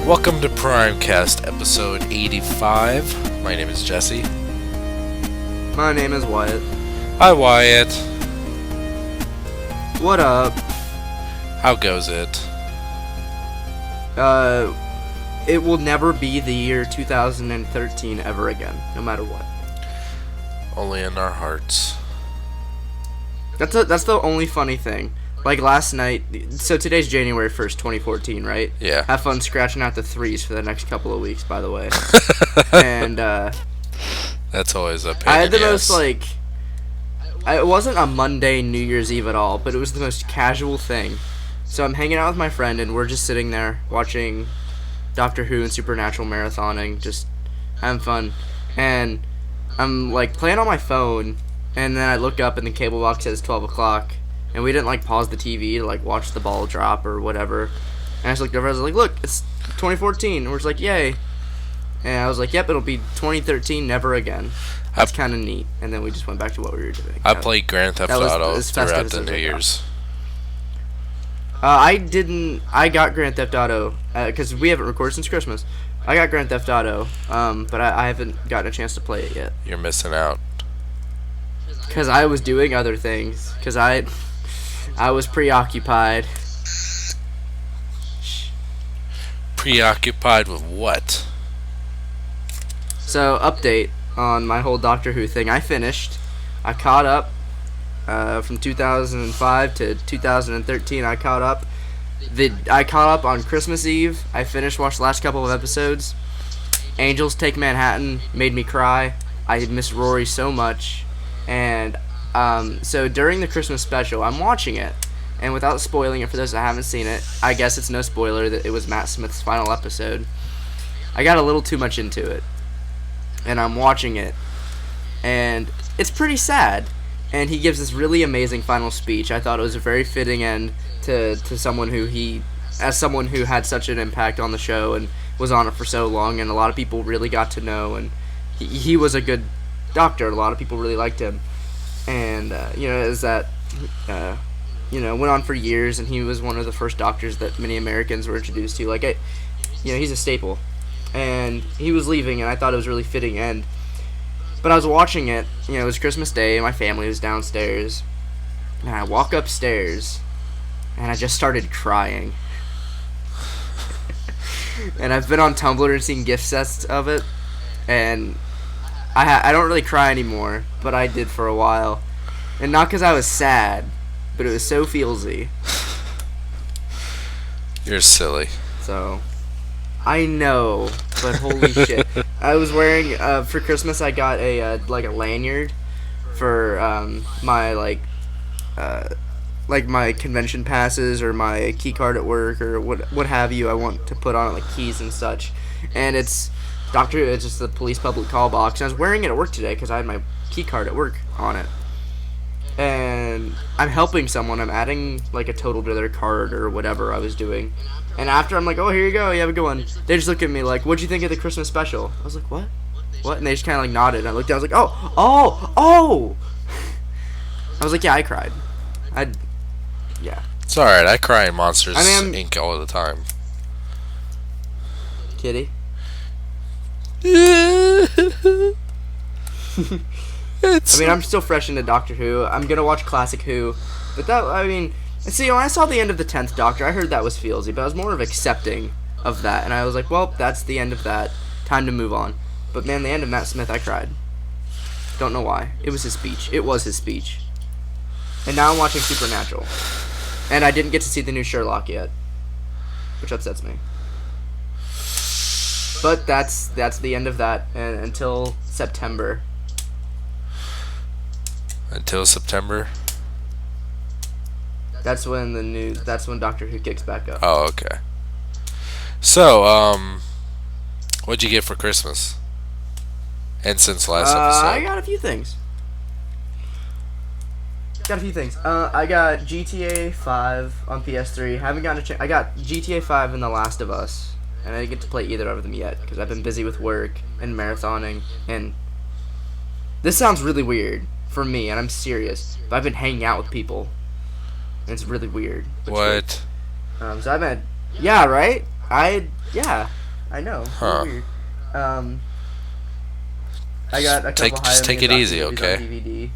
Welcome to Primecast episode 85. My name is Jesse. My name is Wyatt. Hi, Wyatt. What up? How goes it? It will never be the year 2013 ever again, no matter what. Only in our hearts. That's the only funny thing. Like last night, so today's January 1st, 2014, right? Yeah. Have fun scratching out the threes for the next couple of weeks, by the way. And, That's always a pain. I had the most, it wasn't a Monday New Year's Eve at all, but it was the most casual thing. So I'm hanging out with my friend, and we're just sitting there watching Doctor Who and Supernatural marathoning, just having fun. And I'm, playing on my phone, and then I look up, and the cable box says 12 o'clock. And we didn't, pause the TV to, watch the ball drop or whatever. And I just looked over, I was like, look, it's 2014. And we're just like, yay. And I was like, yep, it'll be 2013, never again. That's kind of neat. And then we just went back to what we were doing. I played Grand Theft Auto throughout the New Year's. I got Grand Theft Auto, because we haven't recorded since Christmas. I got Grand Theft Auto, but I haven't gotten a chance to play it yet. You're missing out. Because I was doing other things. Because I was preoccupied. Preoccupied with what? So, update on my whole Doctor Who thing. I finished. I caught up. From 2005 to 2013, I caught up. I caught up on Christmas Eve. I watched the last couple of episodes. Angels Take Manhattan made me cry. I miss Rory so much. And so during the Christmas special, I'm watching it, and without spoiling it for those that haven't seen it, I guess it's no spoiler that it was Matt Smith's final episode. I got a little too much into it, and I'm watching it, and it's pretty sad. And he gives this really amazing final speech. I thought it was a very fitting end to someone who someone who had such an impact on the show and was on it for so long, and a lot of people really got to know, and he was a good doctor. A lot of people really liked him, and went on for years, and he was one of the first doctors that many Americans were introduced to. He's a staple, and he was leaving, and I thought it was a really fitting end. But I was watching it, it was Christmas Day, and my family was downstairs, and I walk upstairs, and I just started crying. And I've been on Tumblr and seen gift sets of it, and I don't really cry anymore, but I did for a while. And not because I was sad, but it was so feelsy. You're silly. So, I know, but holy shit. I was wearing, for Christmas, I got a lanyard for, my, my convention passes or my key card at work or what have you. I want to put on, keys and such. And it's just the police public call box. And I was wearing it at work today because I had my key card at work on it. And I'm helping someone. I'm adding, a total to their card or whatever I was doing. And after, I'm like, oh, here you go. You have a good one. They just look at me like, what'd you think of the Christmas special? I was like, what? What? And they just kind of, nodded. And I looked down. I was like, oh! I was like, yeah, I cried. Yeah. It's alright. I cry in Monsters Inc. all the time. Kitty? I'm still fresh into Doctor Who. I'm gonna watch Classic Who, but when I saw the end of the 10th Doctor, I heard that was feelsy, but I was more of accepting of that, and I was like, well, that's the end of that. Time to move on. But man, the end of Matt Smith, I cried. Don't know why. It was his speech. And now I'm watching Supernatural, and I didn't get to see the new Sherlock yet, which upsets me. But that's the end of that, and until September. Until September? That's when Doctor Who kicks back up. Oh, okay. So, what'd you get for Christmas? And since last episode? I got a few things. I got GTA 5 on PS3. Haven't gotten a chance. I got GTA 5 and The Last of Us, and I didn't get to play either of them yet because I've been busy with work and marathoning. And this sounds really weird for me, and I'm serious, but I've been hanging out with people, and it's really weird. What? So I've been, yeah, right? Yeah, I know. You're Huh. weird. Um, I got a couple Just Hayao take it Miyazaki easy, movies on okay? DVD.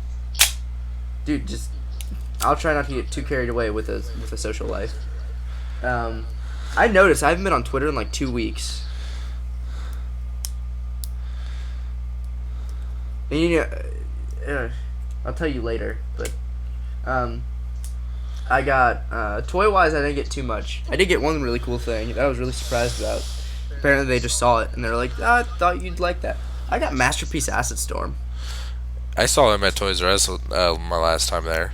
Dude, just I'll try not to get too carried away with a social life. Um, I noticed I haven't been on Twitter in like 2 weeks. And I'll tell you later. But um, I got toy wise, I didn't get too much. I did get one really cool thing that I was really surprised about. Apparently, they just saw it and they're like, "I thought you'd like that." I got Masterpiece Acid Storm. I saw him at Toys R Us my last time there.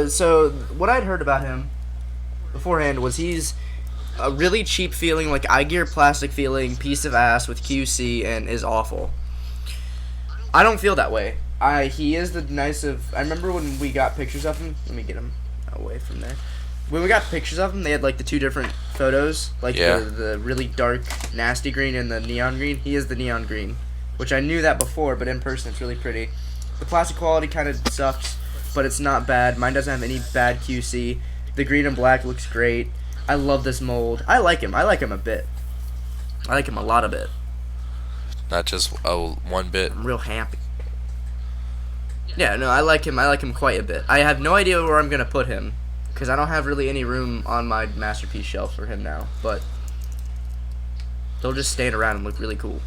So what I'd heard about him beforehand was he's a really cheap feeling, like eye gear plastic feeling piece of ass with QC and is awful. I don't feel that way. He is the nice of. I remember when we got pictures of him. Let me get him away from there. When we got pictures of him, they had like the two different photos, like Yeah. the really dark nasty green and the neon green. He is the neon green, which I knew that before, but in person it's really pretty. The plastic quality kind of sucks, but it's not bad. Mine doesn't have any bad QC. The green and black looks great. I love this mold. I like him. I like him a bit. I like him a lot of it. Not just one bit. I'm real happy. Yeah, no, I like him. I like him quite a bit. I have no idea where I'm gonna put him, because I don't have really any room on my masterpiece shelf for him now. But they'll just stand around and look really cool.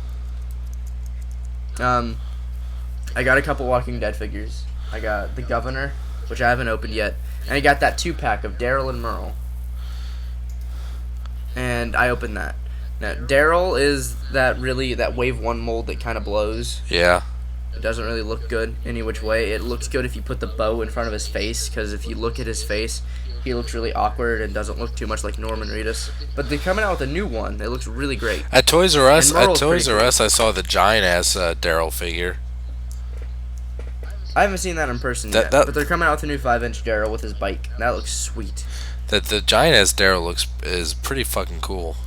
I got a couple Walking Dead figures. I got the Governor, which I haven't opened yet, and I got that 2-pack of Daryl and Merle. And I opened that. Now, Daryl is that Wave 1 mold that kind of blows. Yeah. It doesn't really look good any which way. It looks good if you put the bow in front of his face, because if you look at his face, he looks really awkward and doesn't look too much like Norman Reedus. But they're coming out with a new one. It looks really great. At Toys R Us, And Merle's pretty cool. I saw the giant ass Daryl figure. I haven't seen that in person yet, but they're coming out with a new 5-inch Daryl with his bike. That looks sweet. The giant ass Daryl is pretty fucking cool.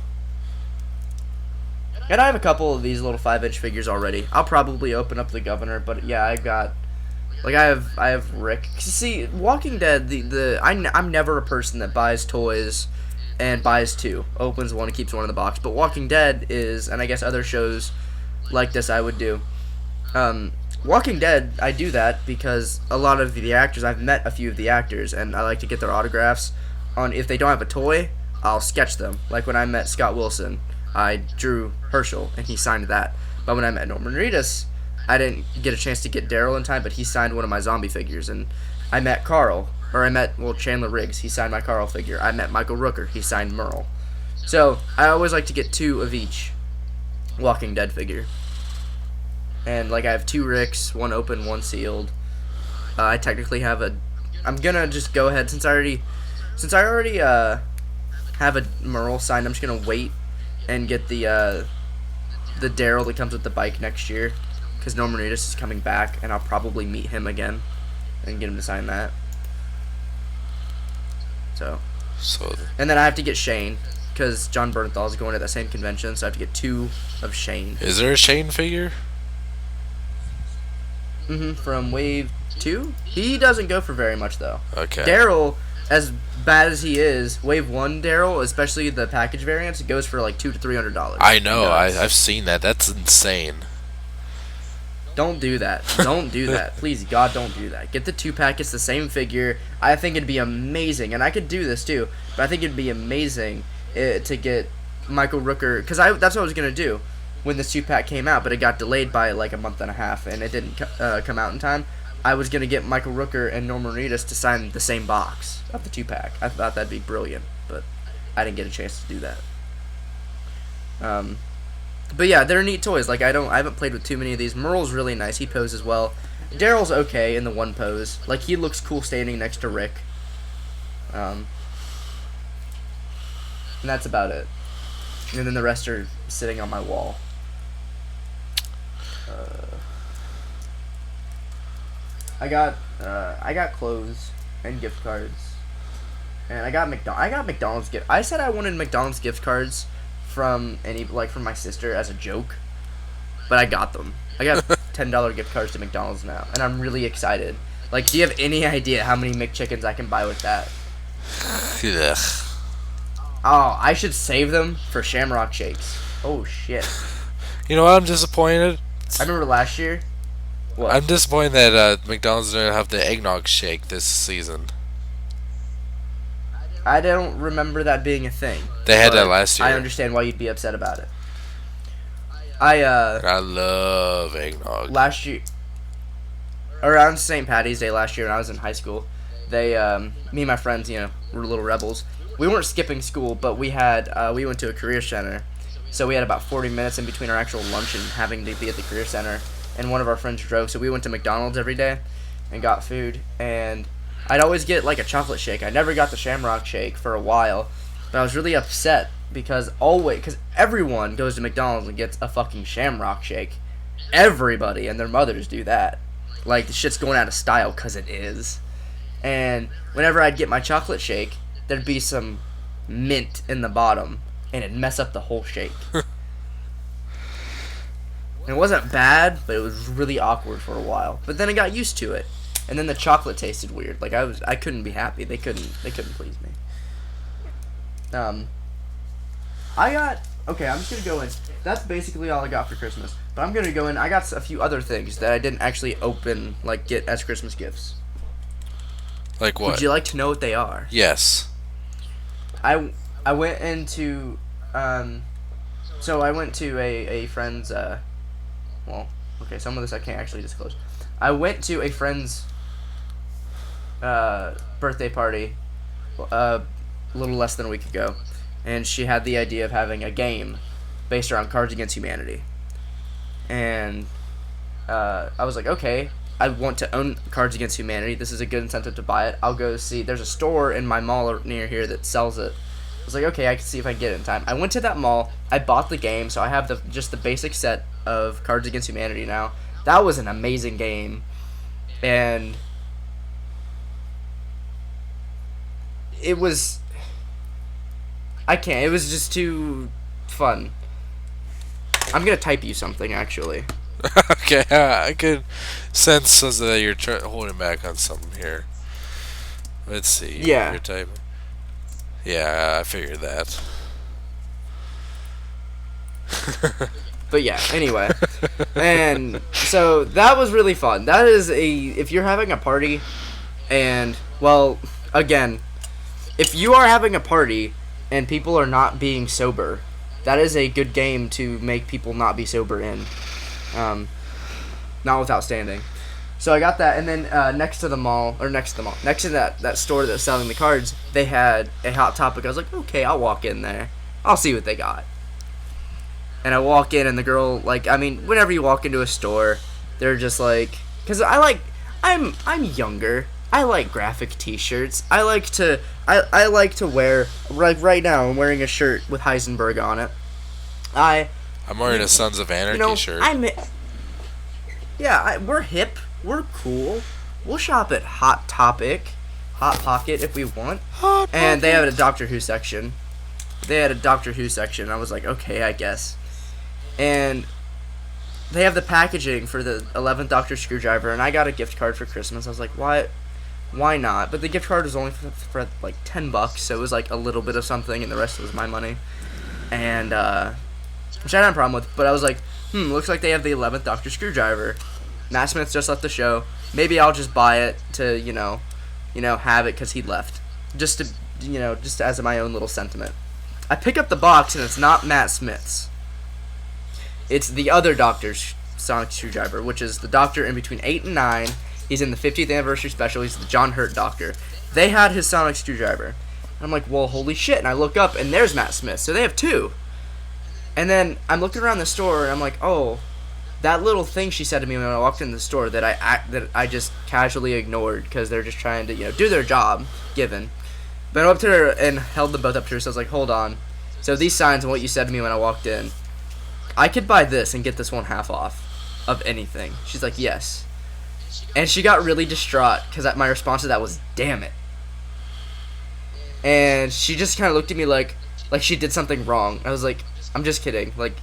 And I have a couple of these little 5-inch figures already. I'll probably open up the Governor, but yeah, I have Rick. See, Walking Dead, I'm never a person that buys toys and buys two, opens one and keeps one in the box. But Walking Dead is, and I guess other shows like this I would do. Walking Dead, I do that because a lot of the actors, I've met a few of the actors, and I like to get their autographs. If they don't have a toy, I'll sketch them. Like when I met Scott Wilson, I drew Herschel, and he signed that. But when I met Norman Reedus, I didn't get a chance to get Daryl in time, but he signed one of my zombie figures. And I met Chandler Riggs, he signed my Carl figure. I met Michael Rooker, he signed Merle. So, I always like to get two of each Walking Dead figure. And, I have two Ricks, one open, one sealed. I technically have I'm gonna just go ahead, since I already have a Merle signed, I'm just gonna wait and get the Daryl that comes with the bike next year, because Norman Reedus is coming back, and I'll probably meet him again and get him to sign that. So and then I have to get Shane, because John Bernthal is going to that same convention, so I have to get two of Shane. Is there a Shane figure? From Wave 2? He doesn't go for very much, though. Okay. Daryl, as bad as he is, Wave 1 Daryl, especially the package variants, it goes for $200 to $300. I know, I've seen that. That's insane. Don't do that. Don't do that. Please, God, don't do that. Get the 2-pack. It's the same figure. I think it'd be amazing, and I could do this too, but I think it'd be amazing to get Michael Rooker, because that's what I was going to do when this 2-pack came out, but it got delayed by a month and a half, and it didn't come out in time. I was going to get Michael Rooker and Norman Reedus to sign the same box of the 2-pack. I thought that'd be brilliant, but I didn't get a chance to do that. But yeah, they're neat toys. I haven't played with too many of these. Merle's really nice. He poses well. Daryl's okay in the one pose. He looks cool standing next to Rick. And that's about it. And then the rest are sitting on my wall. I got clothes and gift cards, and I got McDonald's gift. I said I wanted McDonald's gift cards from from my sister as a joke, but I got them. I got $10 gift cards to McDonald's now, and I'm really excited. Do you have any idea how many McChickens I can buy with that? Ugh. Oh, I should save them for Shamrock Shakes. Oh shit! You know what? I'm disappointed. I remember last year. What? I'm disappointed that McDonald's didn't have the eggnog shake this season. I don't remember that being a thing. They had that but last year. I understand why you'd be upset about it. I love eggnog. Last year, around St. Patty's Day last year when I was in high school, me and my friends, were little rebels. We weren't skipping school, but we went to a career center. So we had about 40 minutes in between our actual lunch and having to be at the career center. And one of our friends drove, so we went to McDonald's every day and got food. And I'd always get like a chocolate shake. I never got the Shamrock Shake for a while, but I was really upset because everyone goes to McDonald's and gets a fucking Shamrock Shake. Everybody and their mothers do that. Like, the shit's going out of style because it is. And whenever I'd get my chocolate shake, there'd be some mint in the bottom, and it'd mess up the whole shake. It wasn't bad, but it was really awkward for a while. But then I got used to it, and then the chocolate tasted weird. Like, I couldn't be happy. They couldn't please me. Okay, I'm just gonna go in. That's basically all I got for Christmas. But I'm gonna go in. I got a few other things that I didn't actually open, like get as Christmas gifts. Like what? Would you like to know what they are? Yes. I went into so I went to a friend's some of this I can't actually disclose. I went to a friend's birthday party a little less than a week ago, and she had the idea of having a game based around Cards Against Humanity. And I was like, okay, I want to own Cards Against Humanity. This is a good incentive to buy it. I'll go see. There's a store in my mall near here that sells it. I was like, okay, I can see if I can get it in time. I went to that mall. I bought the game, so I have just the basic set of Cards Against Humanity now. That was an amazing game, and it was. I can't. It was just too fun. I'm gonna type you something actually. Okay, I could sense that you're holding back on something here. Let's see. Yeah. You're typing. Yeah, I figured that. But yeah, anyway. And so that was really fun. That is if you're having a party and, well, again, if you are having a party and people are not being sober, that is a good game to make people not be sober in. Not without standing. So I got that, and then next to that store that's selling the cards, they had a Hot Topic. I was like, okay, I'll walk in there. I'll see what they got. And I walk in, and the girl, whenever you walk into a store, they're just like, because I'm younger. I like graphic T-shirts. I like to wear, like right now, I'm wearing a shirt with Heisenberg on it. I'm wearing a Sons of Anarchy shirt. We're hip. We're cool. We'll shop at Hot Pocket if we want. And they have a Doctor Who section. I was like, okay, I guess. And they have the packaging for the 11th Doctor screwdriver, and I got a gift card for Christmas. I was like, why not? But the gift card was only for like $10, so it was like a little bit of something, and the rest was my money. And which I didn't have a problem with, but I was like, looks like they have the 11th Doctor screwdriver. Matt Smith just left the show. Maybe I'll just buy it to, have it because he left. Just as my own little sentiment. I pick up the box, and it's not Matt Smith's. It's the other Doctor's sonic screwdriver, which is the Doctor in between 8 and 9. He's in the 50th anniversary special. He's the John Hurt Doctor. They had his sonic screwdriver. And I'm like, well, holy shit. And I look up, and there's Matt Smith. So they have two. And then I'm looking around the store, and I'm like, oh, that little thing she said to me when I walked in the store that I just casually ignored because they're just trying to, do their job, given. But I went up to her and held them both up to her, so I was like, hold on. So these signs and what you said to me when I walked in, I could buy this and get this one half off of anything. She's like, yes. And she got really distraught because my response to that was, damn it. And she just kind of looked at me like she did something wrong. I was like, I'm just kidding. Like,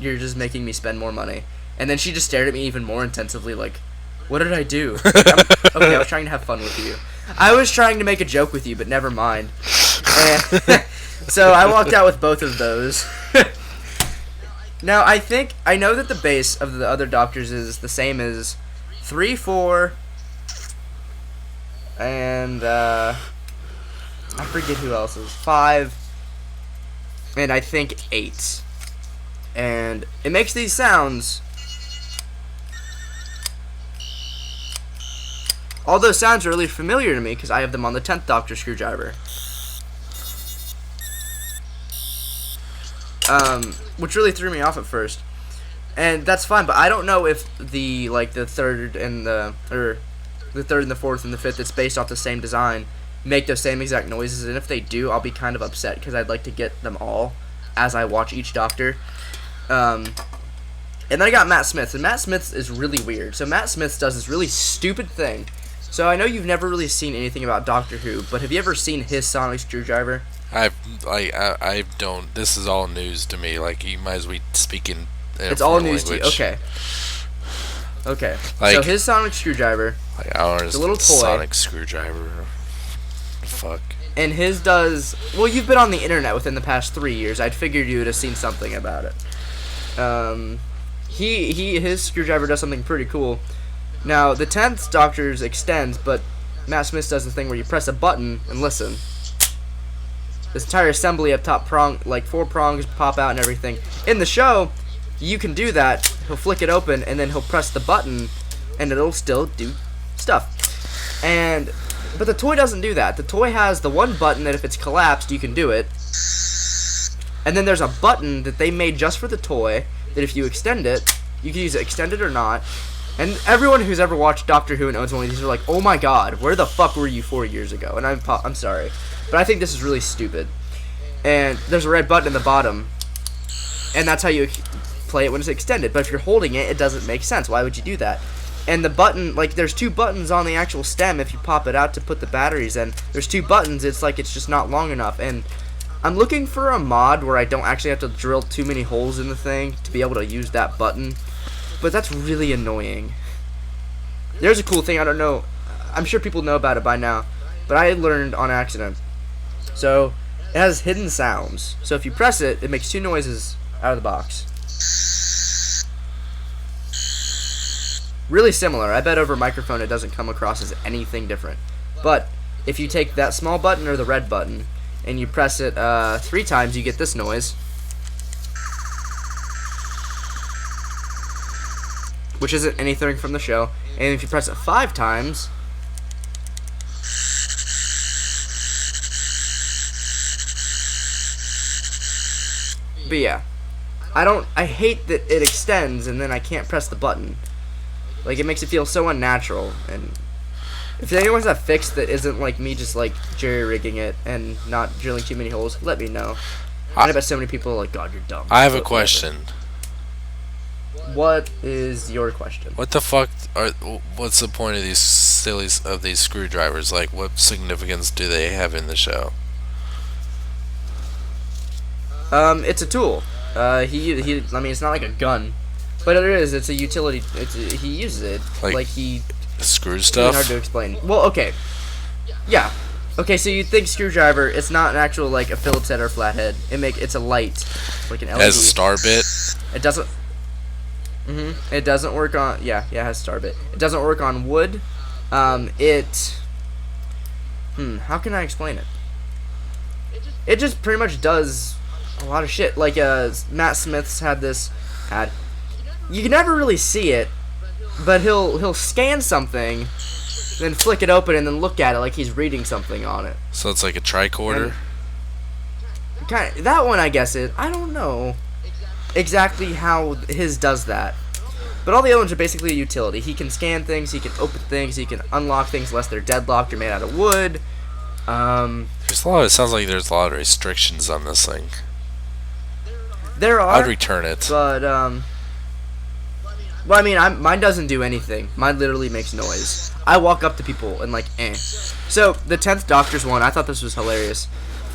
you're just making me spend more money. And then she just stared at me even more intensively like, what did I do? Okay, I was trying to have fun with you. I was trying to make a joke with you, but never mind. So I walked out with both of those. Now I know that the base of the other doctors is the same as 3, 4, and I forget who else is 5, and I think 8, and it makes these sounds. All those sounds are really familiar to me because I have them on the 10th Doctor screwdriver. Which really threw me off at first. And that's fine, but I don't know if the third and the third and the fourth and the fifth that's based off the same design make those same exact noises, and if they do, I'll be kind of upset because I'd like to get them all as I watch each Doctor. And then I got Matt Smith, and Matt Smith is really weird. So Matt Smith does this really stupid thing. So I know you've never really seen anything about Doctor Who, but have you ever seen his sonic screwdriver? I don't. This is all news to me. Like, you might as well be speaking. It's all news to you. Okay. Okay. Like, so his sonic screwdriver. Like, I don't it's a little toy. Sonic screwdriver. Fuck. And his does. Well, you've been on the internet within the past 3 years. I'd figured you would have seen something about it. His screwdriver does something pretty cool. Now the 10th Doctor's extends, but Matt Smith does the thing where you press a button and listen. This entire assembly up top, 4 prongs pop out and everything. In the show, you can do that. He'll flick it open and then he'll press the button, and it'll still do stuff. But the toy doesn't do that. The toy has the one button that if it's collapsed, you can do it. And then there's a button that they made just for the toy that if you extend it, you can use it extended or not. And everyone who's ever watched Doctor Who and owns one of these are like, oh my god, where the fuck were you 4 years ago? And I'm sorry, but I think this is really stupid. And there's a red button in the bottom, and that's how you play it when it's extended. But if you're holding it, it doesn't make sense. Why would you do that? And the button, there's 2 buttons on the actual stem. If you pop it out to put the batteries in, there's 2 buttons. It's just not long enough. And I'm looking for a mod where I don't actually have to drill too many holes in the thing to be able to use that button. But that's really annoying. There's a cool thing, I don't know. I'm sure people know about it by now, but I learned on accident. So it has hidden sounds. So if you press it, it makes 2 noises out of the box. Really similar. I bet over microphone it doesn't come across as anything different. But if you take that small button or the red button and you press it 3 times, you get this noise, which isn't anything from the show. And if you press it 5 times, but yeah, I hate that it extends and then I can't press the button. It makes it feel so unnatural. And if anyone's a fix that isn't like me just jerry-rigging it and not drilling too many holes, let me know. I bet so many people are like, God, you're dumb. I have a question. What is your question? What the fuck what's the point of these screwdrivers? What significance do they have in the show? It's a tool. I mean, it's not like a gun, but it is. It's a utility. He uses it. He screws stuff. Hard to explain. Well, okay. Yeah. Okay, so you think screwdriver? It's not an actual a Phillips head or flathead. It's a light, like an LED. It has a star bit. It doesn't. It doesn't work on. Yeah, it has star bit. It doesn't work on wood. How can I explain it? It just pretty much does a lot of shit. Matt Smith's had. You can never really see it, but he'll scan something, then flick it open and then look at it like he's reading something on it. So it's like a tricorder. That one, I guess I don't know exactly how his does that, but all the other ones are basically a utility. He can scan things, he can open things, he can unlock things unless they're deadlocked or made out of wood. It sounds like there's a lot of restrictions on this thing. There are. I'd return it. But well, I mean, mine doesn't do anything. Mine literally makes noise. I walk up to people and So the 10th Doctor's one, I thought this was hilarious.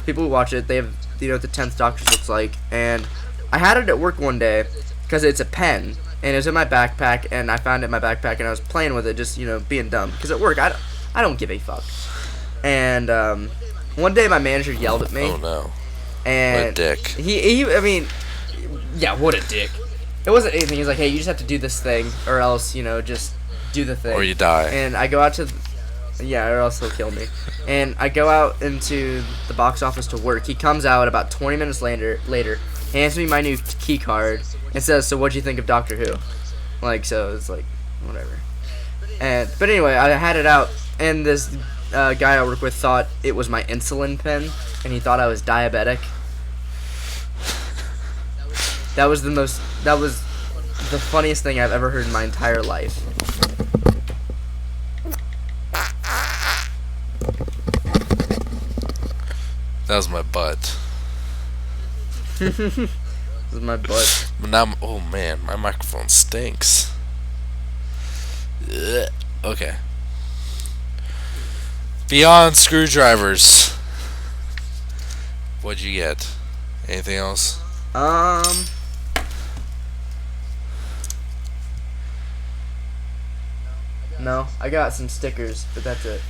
People who watch it, they have what the 10th Doctor's looks like, and I had it at work one day because it's a pen, and it was in my backpack, and I found it in my backpack, and I was playing with it, just being dumb. Because at work, I don't give a fuck. And one day my manager yelled at me. Oh no. What a And dick. I mean, yeah, what a dick. It wasn't anything. He's like, hey, you just have to do this thing, or else, just do the thing. Or you die. And I go out to, yeah, or else he'll kill me. And I go out into the box office to work. He comes out about 20 minutes later, hands me my new key card, and says, so what'd you think of Doctor Who? Like, so it's like, whatever. But anyway, I had it out, and this guy I work with thought it was my insulin pen, and he thought I was diabetic. That was the funniest thing I've ever heard in my entire life. That was my butt. This is my butt. But now, oh man, my microphone stinks. Ugh. Okay. Beyond screwdrivers, what'd you get? Anything else? No, I got some stickers, but that's it.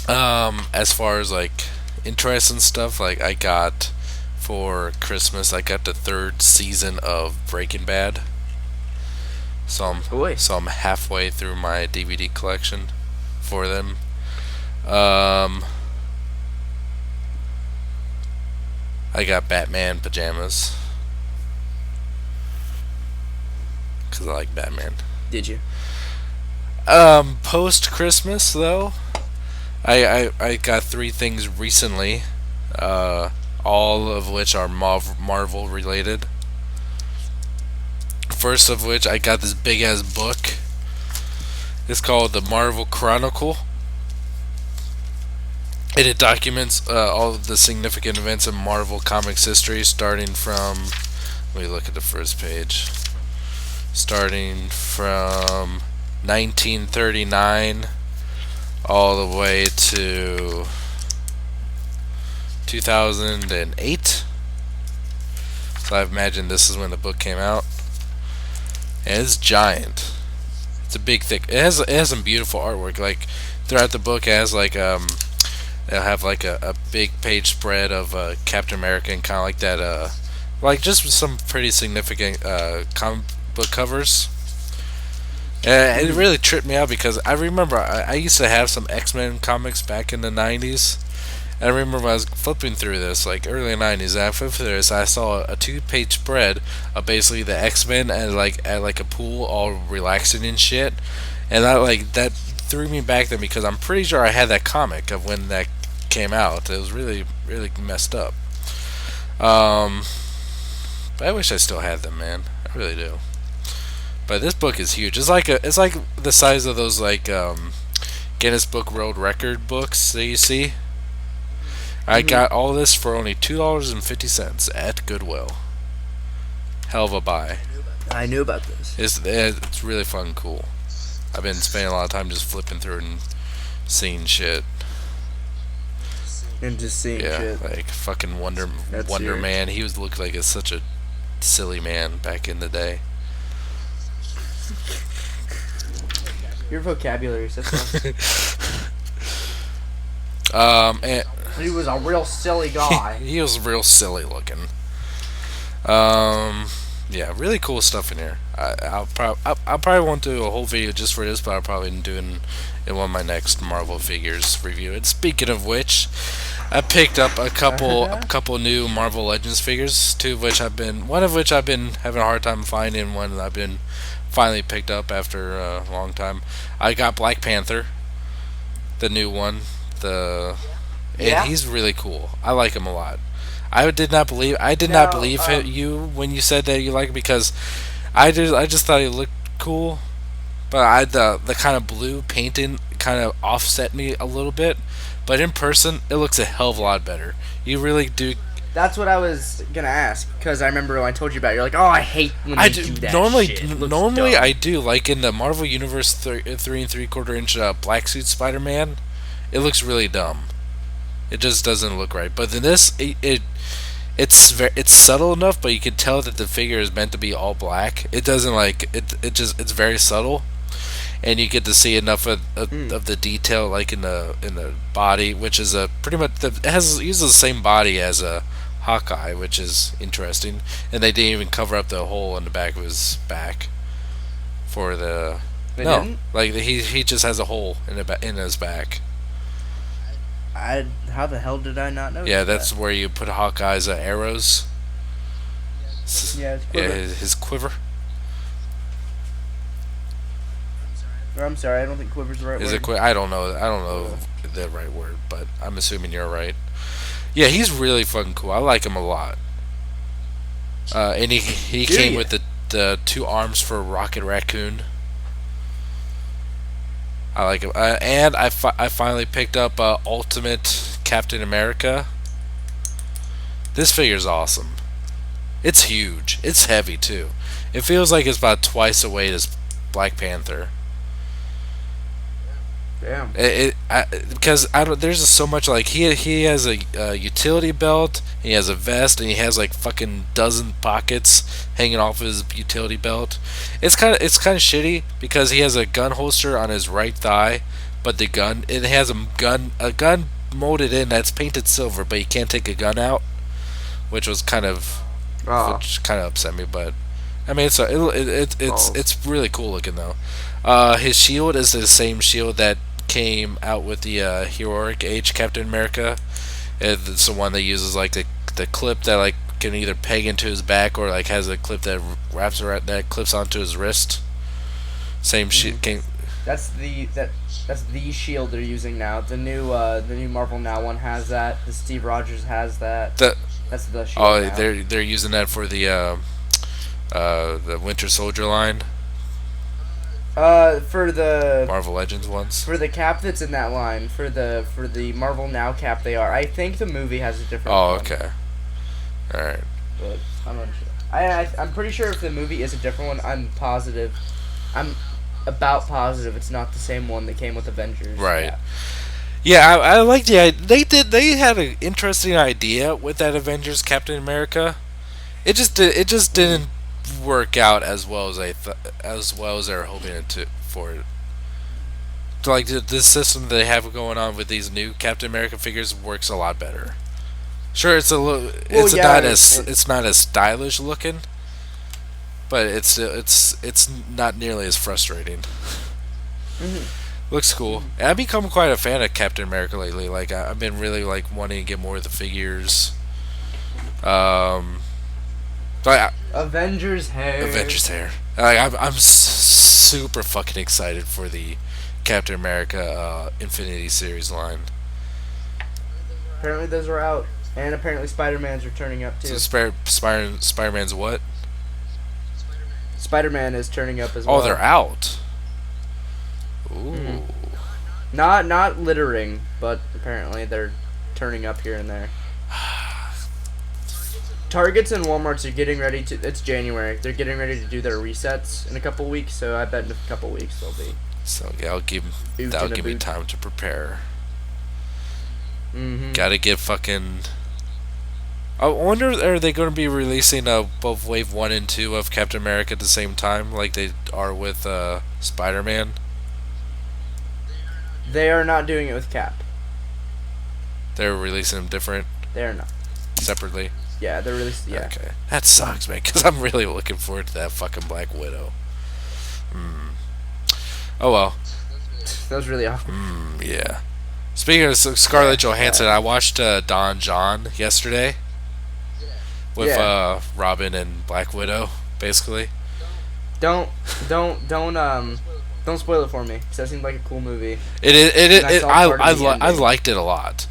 As far as like interesting stuff, like I got for Christmas, I got the third season of Breaking Bad. So I'm halfway through my DVD collection for them. I got Batman pajamas because I like Batman. Did you? Post Christmas though, I got three things recently, all of which are Marvel related. First of which, I got this big ass book. It's called the Marvel Chronicle, and it documents all of the significant events in Marvel Comics history, starting from. Let me look at the first page. Starting from 1939 all the way to 2008. So I imagine this is when the book came out. And it's giant. It's a big, thick. It has some beautiful artwork. Like throughout the book, it has like they'll have like a big page spread of Captain America and kind of like that. Like just some pretty significant comic book covers. And it really tripped me out because I remember I used to have some X-Men comics back in the 90s. And I remember when I was flipping through this, like early 90s, and I flipped through this, I saw a 2-page spread of basically the X-Men at like a pool, all relaxing and shit. And that threw me back then because I'm pretty sure I had that comic of when that came out. It was really, really messed up. But I wish I still had them, man. I really do. But this book is huge. It's like the size of those like Guinness Book World Record books that you see. I got all this for only $2.50 at Goodwill. Hell of a buy. I knew about this. It's really fun and cool. I've been spending a lot of time just flipping through and seeing shit. And just seeing shit. Like fucking Wonder Weird. Man. He looked like such a silly man back in the day. Your vocabulary is And he was a real silly guy. he was real silly looking. Yeah, really cool stuff in here. I'll probably won't do a whole video just for this, but I'll probably do it in one of my next Marvel figures review. And speaking of which, I picked up a couple new Marvel Legends figures, one of which I've been having a hard time finding, one that I've been finally picked up after a long time. I got Black Panther, the new one, and he's really cool. I like him a lot. I did not believe you when you said that you like him because I just thought he looked cool, but the kind of blue painting kind of offset me a little bit. But in person, it looks a hell of a lot better. You really do. That's what I was gonna ask because I remember when I told you about it. You're like, oh, I hate when they do that. Normally dumb. I do. Like in the Marvel Universe 3 3/4 inch Black Suit Spider-Man, it looks really dumb. It just doesn't look right. But in this, it's subtle enough, but you can tell that the figure is meant to be all black. It doesn't it's very subtle, and you get to see enough of the detail, like in the body, which is pretty much uses the same body as Hawkeye, which is interesting. And they didn't even cover up the hole in the back of his back for the. They No, didn't. like he just has a hole in his back. How the hell did I not know? Yeah, that's where you put Hawkeye's arrows. Yeah, it's Yeah, quiver. his quiver. Or, I'm sorry, I don't think quiver's the right Is word. it quiver? I don't know. I don't know the right word, but I'm assuming you're right. Yeah, he's really fucking cool. I like him a lot. And he Do came ya? with the two arms for Rocket Raccoon. I like him. And I finally picked up Ultimate Captain America. This figure's awesome. It's huge. It's heavy too. It feels like it's about twice the weight as Black Panther. Damn. Because I don't. There's just so much like he has a utility belt. He has a vest, and he has like fucking dozen pockets hanging off his utility belt. It's kind of shitty because he has a gun holster on his right thigh, but it has a gun molded in that's painted silver, but you can't take a gun out, which was kind of Oh, which kind of upset me. But I mean, balls. it's really cool looking though. His shield is the same shield that came out with the heroic age Captain America. It's the one that uses like the clip that like can either peg into his back or like has a clip that wraps around that clips onto his wrist. Same shit. That's the shield they're using now. The new Marvel Now one has that. The Steve Rogers has that. The That's the shield oh now. they're using that for the Winter Soldier line, For the Marvel Legends ones. cap that's in that line, for the Marvel Now cap, they are. I think the movie has a different Oh, one. okay. All right. But I'm not sure. I'm pretty sure if the movie is a different one, I'm positive. I'm about positive it's not the same one that came with Avengers. Right. cap. Yeah, I like they had an interesting idea with that Avengers Captain America. It just didn't work out as well as as well as they were hoping it to for it. Like this system they have going on with these new Captain America figures works a lot better. Sure, Well, yeah, it's not as stylish looking, but it's not nearly as frustrating. mhm. Looks cool. And I've become quite a fan of Captain America lately. Like I've been really like wanting to get more of the figures. Um, but Avengers hair. Avengers hair. Like I'm super fucking excited for the Captain America Infinity Series line. Apparently those are out, and apparently Spider-Man's returning up too. So Spider-Man's what? Spider-Man is turning up as well. Oh, they're out. Ooh. Mhm. Not littering, but apparently they're turning up here and there. Targets and Walmarts are getting ready to. It's January. They're getting ready to do their resets in a couple weeks. So I bet in a couple weeks they'll be. So yeah, that'll give me time to prepare. Mm-hmm. Gotta get fucking. I wonder, are they going to be releasing both Wave 1 and 2 of Captain America at the same time, like they are with Spider-Man? They are not doing it with Cap. They're releasing them different, They are not. separately? Yeah, they're really. Yeah. Okay. That sucks, man, because I'm really looking forward to that fucking Black Widow. Oh, well. That was really awkward. Yeah. Speaking of Scarlett Yeah, Johansson, I watched Don John yesterday with Yeah. Robin and Black Widow, basically. Don't spoil it for me. Cause that seemed like a cool movie. It And it saw part of the I ending. liked it a lot.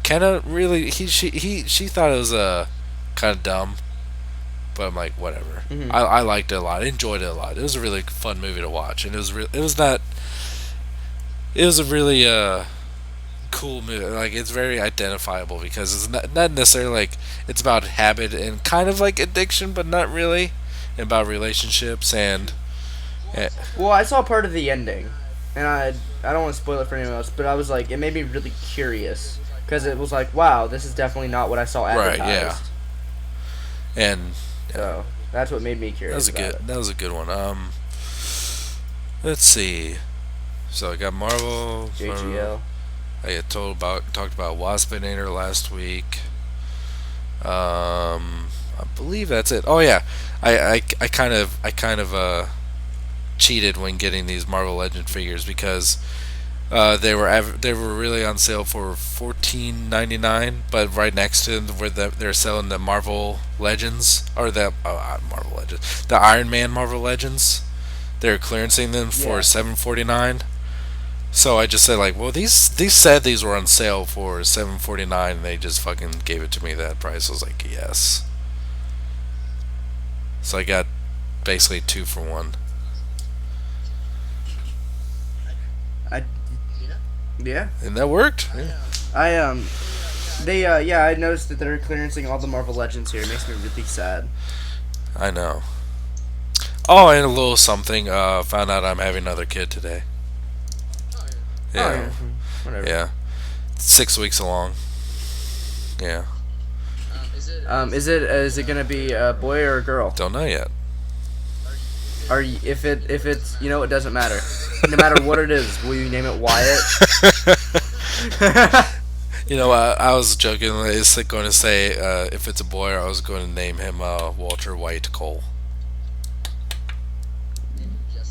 Kenna really she thought it was kind of dumb, but I'm like whatever. Mhm. I liked it a lot. I enjoyed it a lot. It was a really fun movie to watch, and it was a really cool movie. Like it's very identifiable because it's not necessarily like it's about habit and kind of like addiction, but not really, and about relationships and. Well, I saw part of the ending, and I don't want to spoil it for anyone else, but I was like, it made me really curious because it was like, wow, this is definitely not what I saw advertised. Right, yeah. And So that's what made me curious. that was a good one. Let's see. So I got Marvel. JGL. I talked about Waspinator last week. I believe that's it. Oh yeah, I kind of cheated when getting these Marvel Legend figures because they were really on sale for $14.99, but right next to where they're selling the Marvel Legends or the Marvel Legends, the Iron Man Marvel Legends, they're clearancing them for Yeah. $7.49. So I just said like, well, these said these were on sale for $7.49, and they just fucking gave it to me that price. I was like, yes. So I got basically two for one. I yeah. And that worked. Yeah. I they yeah, I noticed that they're clearancing all the Marvel Legends here. It makes me really sad. I know. Oh, and a little something. Found out I'm having another kid today. Oh Yeah, yeah, whatever. yeah. 6 weeks along. Yeah. Is it gonna be a boy or a girl? Don't know yet. Are you, if it's it doesn't matter. No matter what it is, will you name it Wyatt? I was joking. I was going to say if it's a boy, I was going to name him Walter White Cole.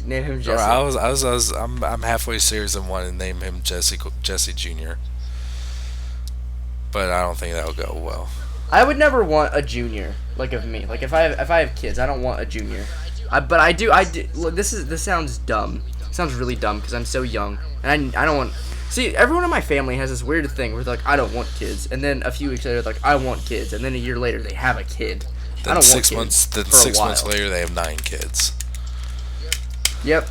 Name him Or Jesse. I'm halfway serious and want to name him Jesse Jr. But I don't think that'll go well. I would never want a junior like of me. Like if I have kids, I don't want a junior. But I do. Look, this sounds dumb. It sounds really dumb because I'm so young and I don't want. See, everyone in my family has this weird thing where they're like, I don't want kids, and then a few weeks later, they're like, I want kids, and then a year later, they have a kid. I Then don't want 6 months. kids Then for a 6 months while. later, they have 9 kids. Yep.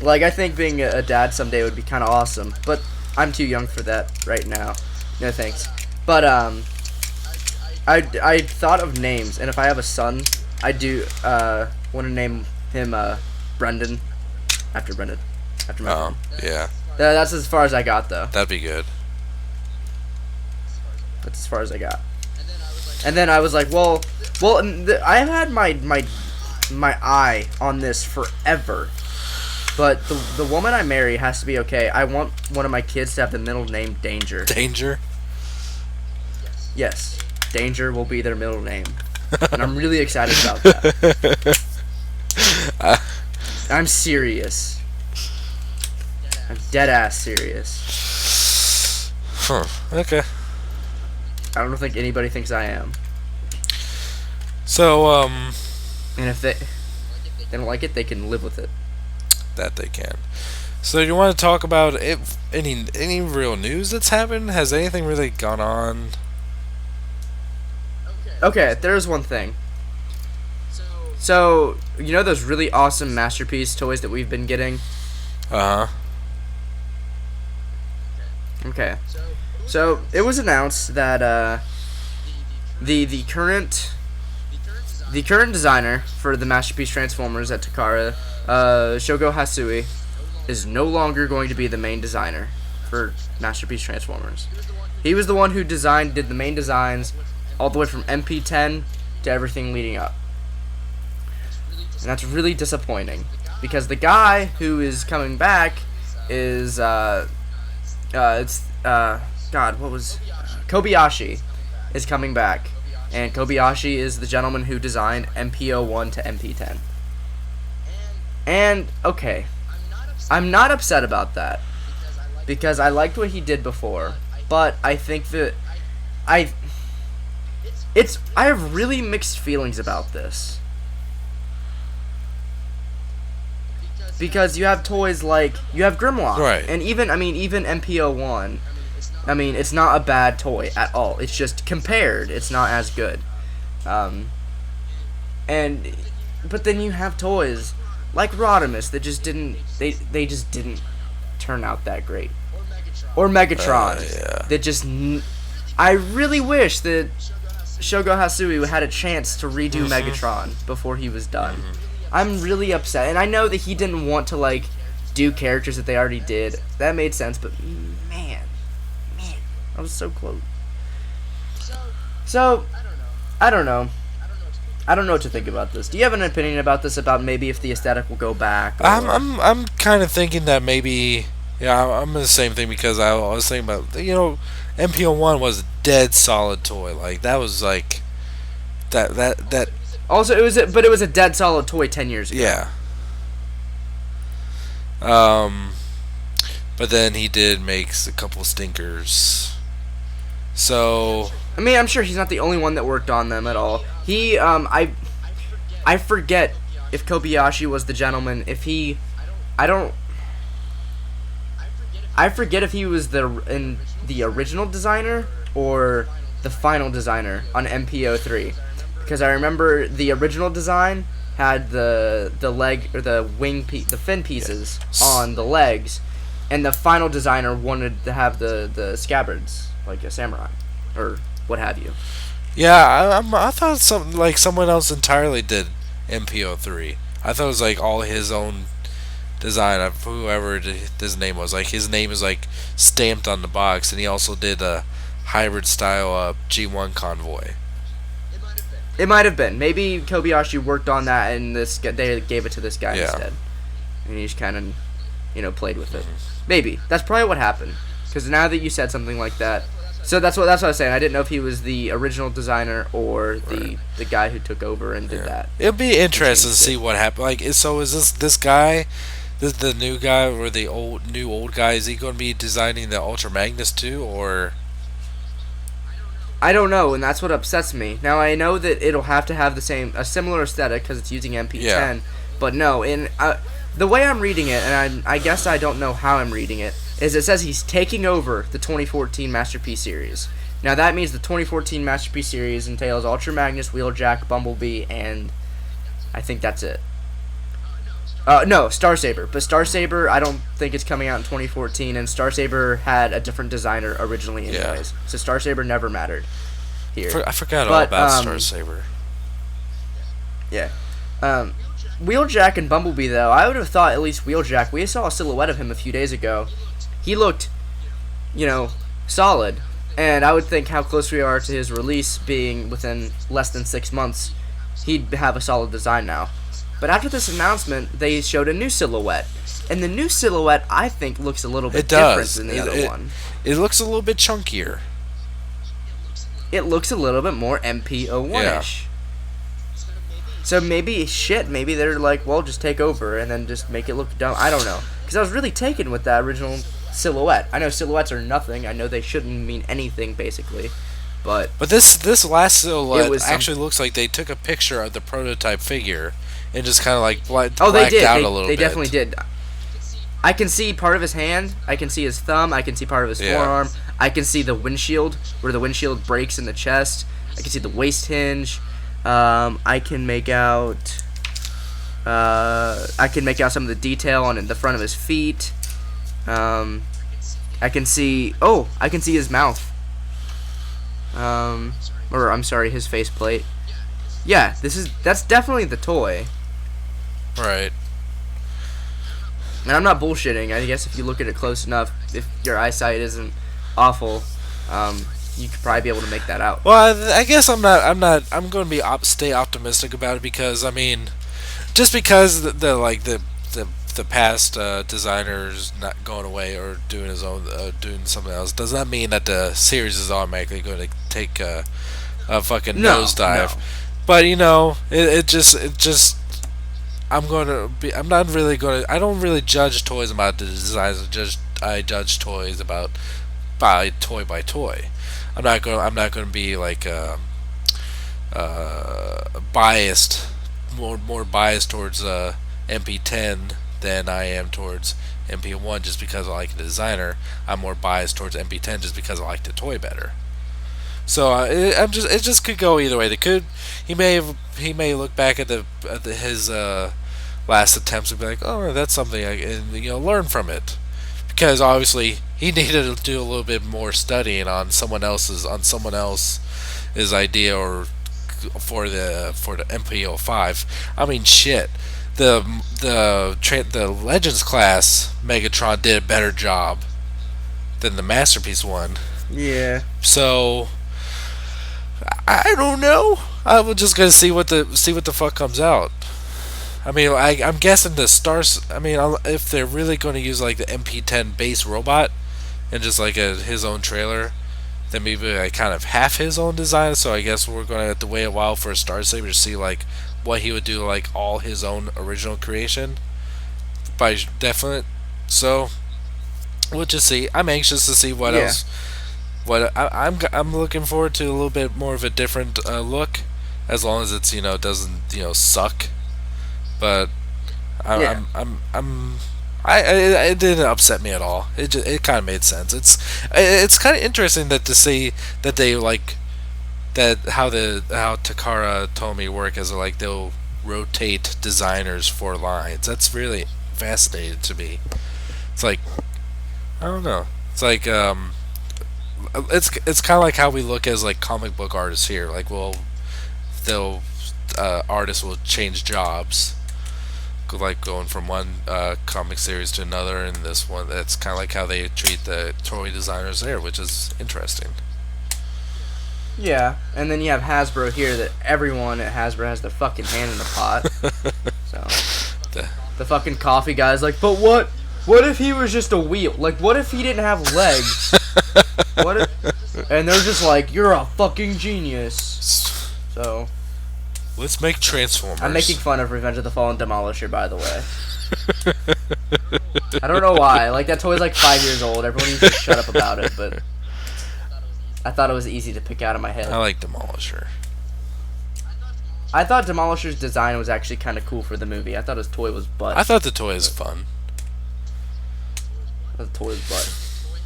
Like I think being a dad someday would be kind of awesome, but I'm too young for that right now. No thanks. But I thought of names, and if I have a son, I do want to name him Brendan after Brendan after my Oh, yeah, That's as far as I got though. that'd be good. That's as far as I got. And then I was like, I've had my eye on this forever. But the woman I marry has to be okay. I want one of my kids to have the middle name Danger. Danger. Yes, Danger will be their middle name, and I'm really excited about that. I'm serious. I'm dead ass serious. Huh. Okay. I don't think anybody thinks I am. So And if they don't like it, they can live with it. that they can. So you want to talk about any real news that's happened? Has anything really gone on? Okay, there's one thing. So, you know those really awesome Masterpiece toys that we've been getting? Uh huh. Okay. So, it was announced that the current designer for the Masterpiece Transformers at Takara, Shogo Hasui, is no longer going to be the main designer for Masterpiece Transformers. He was the one who did the main designs all the way from MP10 to everything leading up. And that's really disappointing because the guy who is coming back is Kobayashi is coming back, and Kobayashi is the gentleman who designed MP01 to MP10. And okay, I'm not upset about that because I liked what he did before, but I think that I have really mixed feelings about this. Because you have toys like you have Grimlock, Right. and even MPO1. I mean, it's not a bad toy at all. It's just compared, it's not as good. But then you have toys like Rodimus that just didn't they just didn't turn out that great. Or Megatron Yeah. that just I really wish that Shogo Hasui had a chance to redo Megatron before he was done. I'm really upset, and I know that he didn't want to like do characters that they already did. That made sense, but man, I was so close. So, I don't know. I don't know what to think about this. Do you have an opinion about this? About maybe if the aesthetic will go back? Or... I'm kind of thinking that maybe Yeah, I'm the same thing because I was thinking about MPO1 was a dead solid toy. Like that was like that Also, but it was a dead solid toy 10 years ago. yeah. Um, but then he did make a couple stinkers. So I mean, I'm sure he's not the only one that worked on them at all. I forget if Kobayashi was the gentleman. If he, I don't, I forget if he was the original designer or the final designer on MPO3, because I remember the original design had the leg or the the fin pieces on the legs, and the final designer wanted to have the scabbards like a samurai or what have you. yeah, I thought someone else entirely did MPO3. I thought it was like all his own design of whoever his name was. Like his name is like stamped on the box, and he also did a hybrid style G1 convoy. It might have been. Maybe Kobayashi worked on that, and they gave it to this guy Yeah. instead, and he just kind of, played with it. Maybe that's probably what happened. Because now that you said something like that, so that's what I was saying. I didn't know if he was the original designer or the guy who took over and did that. It'll be interesting to changed see it. what happened. Like, so is this guy, the new guy or the old guy? Is he going to be designing the Ultra Magnus too, or I don't know, and that's what upsets me. Now I know that it'll have to have a similar aesthetic because it's using MP10, but no. In the way I'm reading it, and I guess I don't know how I'm reading it, is it says he's taking over the 2014 Masterpiece series. Now that means the 2014 Masterpiece series entails Ultra Magnus, Wheeljack, Bumblebee, and I think that's it. No, Star Saber. But Star Saber, I don't think it's coming out in 2014, and Star Saber had a different designer originally, anyways. Yeah. So Star Saber never mattered here. I forgot all about Star Saber. Yeah. Wheeljack and Bumblebee, though, I would have thought at least Wheeljack. We saw a silhouette of him a few days ago. He looked, solid. And I would think how close we are to his release being within less than 6 months, he'd have a solid design now. But after this announcement, they showed a new silhouette. And the new silhouette, I think, looks a little bit different than the other one. It looks a little bit chunkier. It looks a little bit more MPO1-ish. So maybe they're like, well, just take over and then just make it look dumb. I don't know. Because I was really taken with that original silhouette. I know silhouettes are nothing. I know they shouldn't mean anything, basically. But this last silhouette actually looks like they took a picture of the prototype figure and just kind of like blacked out a little bit. They definitely did. I can see part of his hand. I can see his thumb. I can see part of his forearm. I can see the windshield, where the windshield breaks in the chest. I can see the waist hinge. I can make out. I can make out some of the detail on the front of his feet. I can see. Oh, I can see his mouth. Or I'm sorry, his faceplate. Yeah, that's definitely the toy. Right. And I'm not bullshitting. I guess if you look at it close enough, if your eyesight isn't awful, you could probably be able to make that out. Well, I guess I'm not. I'm going to stay optimistic about it because I mean, just because the past designers not going away or doing his own doing something else does not mean that the series is automatically going to take a fucking nosedive. No. But it just I'm not really going to. I don't really judge toys about the designs. I judge toys about by toy. I'm not going to be like biased, more biased towards MP10 than I am towards MP1 just because I like the designer. I'm more biased towards MP10 just because I like the toy better. So it just could go either way. He may look back at his last attempts and be like, oh, that's something and learn from it, because obviously he needed to do a little bit more studying on someone else's idea or for the MPO5. I mean, shit. The Legends class Megatron did a better job than the Masterpiece one. Yeah. So I don't know. I'm just gonna see what the fuck comes out. I mean, I'm guessing the stars. I mean, if they're really going to use like the MP10 base robot and just like his own trailer, then maybe like kind of half his own design. So I guess we're going to have to wait a while for a Star Saber to see like what he would do, like all his own original creation. By definite. So we'll just see. I'm anxious to see what Yeah, else. I'm looking forward to a little bit more of a different look, as long as it's doesn't suck. But yeah, I'm it didn't upset me at all. It kind of made sense. It's kind of interesting that to see that they like that how Takara Tomy work as like they'll rotate designers for lines. That's really fascinating to me. It's like I don't know. It's like it's kind of like how we look as like comic book artists here. Like they'll artists will change jobs, like going from one comic series to another, and this one that's kind of like how they treat the toy designers there, which is interesting. yeah. And then you have Hasbro here that everyone at Hasbro has their fucking hand in the pot. So The- the fucking coffee guy's like, but what? What if he was just a wheel? Like, what if he didn't have legs? What if? And they're just like, you're a fucking genius. So Let's make Transformers. I'm making fun of Revenge of the Fallen Demolisher, by the way. I don't know why. Like, that toy's like 5 years old. Everyone needs to shut up about it, but I thought it was easy to pick out of my head. I like Demolisher. I thought Demolisher's design was actually kind of cool for the movie. I thought his toy was butt. I thought the toy was fun. The toy was butt.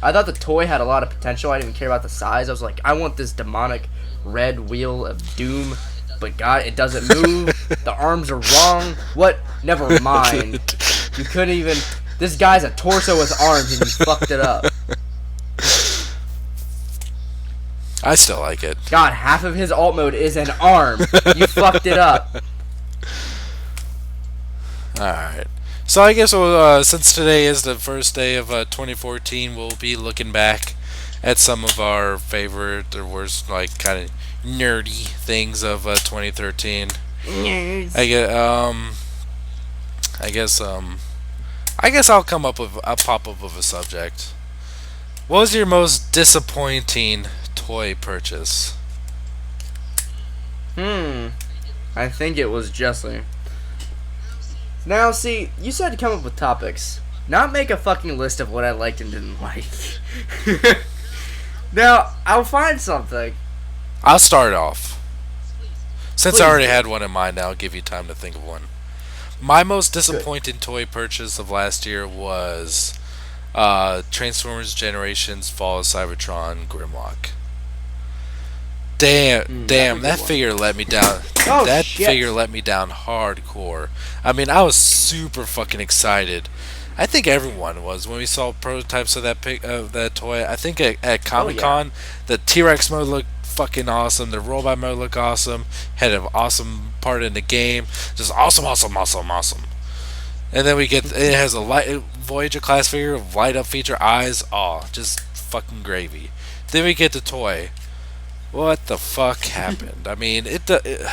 I thought the toy had a lot of potential. I didn't even care about the size. I was like, I want this demonic red wheel of doom. But God, it doesn't move. The arms are wrong. What? Never mind. You couldn't even... This guy's a torso with arms and you fucked it up. I still like it. God, half of his alt mode is an arm. You fucked it up. Alright. So I guess since today is the first day of 2014, we'll be looking back at some of our favorite or worst, like, kind of nerdy things of 2013. Nerds. I guess I'll pop up with a subject. What was your most disappointing toy purchase? I think it was Jesse. Now, see, you said to come up with topics. Not make a fucking list of what I liked and didn't like. Now, I'll find something. I'll start off. Since Please I already do. had one in mind, I'll give you time to think of one. My most disappointing toy purchase of last year was Transformers Generations Fall of Cybertron Grimlock. Damn, That's a good that one. figure let me down. Oh, That shit. figure let me down hardcore. I mean, I was super fucking excited. I think everyone was when we saw prototypes of that toy. I think at Comic Con, the T-Rex mode looked fucking awesome. The robot mode looked awesome. Had an awesome part in the game. Just awesome. And then it has a Voyager class figure with light up feature eyes. Oh, just fucking gravy. Then we get the toy. What the fuck happened? I mean, the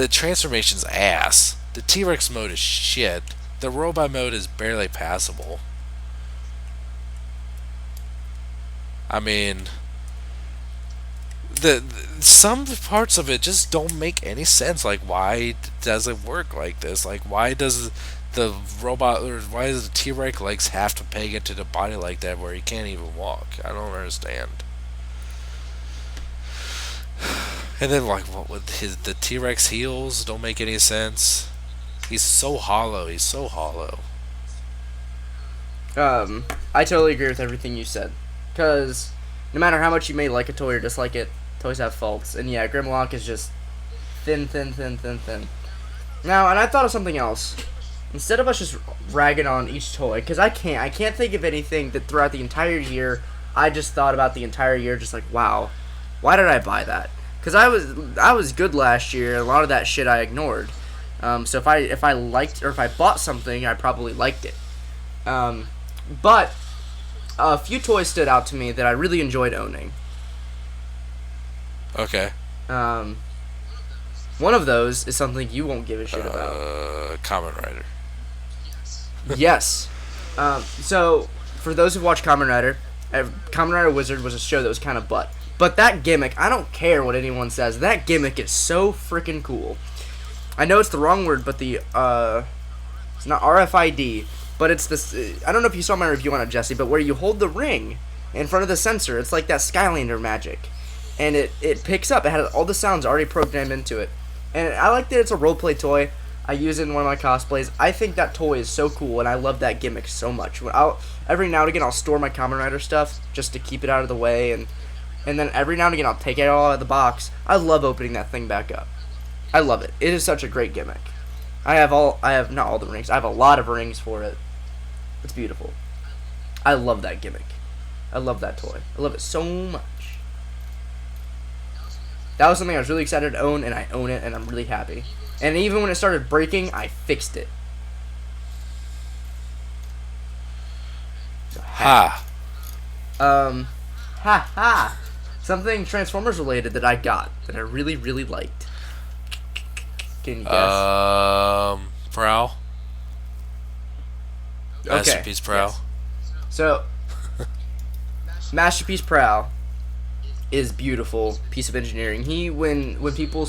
transformation's ass. The T-Rex mode is shit. The robot mode is barely passable. I mean, some parts of it just don't make any sense. Like, why does it work like this? Like, why does the robot or why does the T-Rex legs have to peg into the body like that where he can't even walk? I don't understand. And then, like, what with the T-Rex heels don't make any sense. He's so hollow. I totally agree with everything you said. Because no matter how much you may like a toy or dislike it, toys have faults. And yeah, Grimlock is just thin. Now, and I thought of something else. Instead of us just ragging on each toy, because I can't think of anything that throughout the entire year, I just thought about the entire year, just like, wow, why did I buy that? Because I was good last year. A lot of that shit I ignored. So if I liked or if I bought something, I probably liked it. But a few toys stood out to me that I really enjoyed owning. Okay. One One of those is something you won't give a shit about. Kamen Rider. Yes. So, for those who watch Kamen Rider, Kamen Rider Wizard was a show that was kind of butt. But that gimmick, I don't care what anyone says, that gimmick is so freaking cool. I know it's the wrong word, but it's not RFID, but it's this, I don't know if you saw my review on it, Jesse, but where you hold the ring in front of the sensor, it's like that Skylander magic. And it picks up, it has all the sounds already programmed into it. And I like that it's a roleplay toy. I use it in one of my cosplays. I think that toy is so cool, and I love that gimmick so much. Every now and again, I'll store my Kamen Rider stuff just to keep it out of the way, and then every now and again, I'll take it all out of the box. I love opening that thing back up. I love it. It is such a great gimmick. I have not all the rings. I have a lot of rings for it. It's beautiful. I love that gimmick. I love that toy. I love it so much. That was something I was really excited to own, and I own it, and I'm really happy. And even when it started breaking, I fixed it. Ha. Ha. Something Transformers related that I got that I really, really liked. Can you guess? Prowl. Okay, Masterpiece Prowl. yes. So, Masterpiece Prowl is beautiful piece of engineering. When people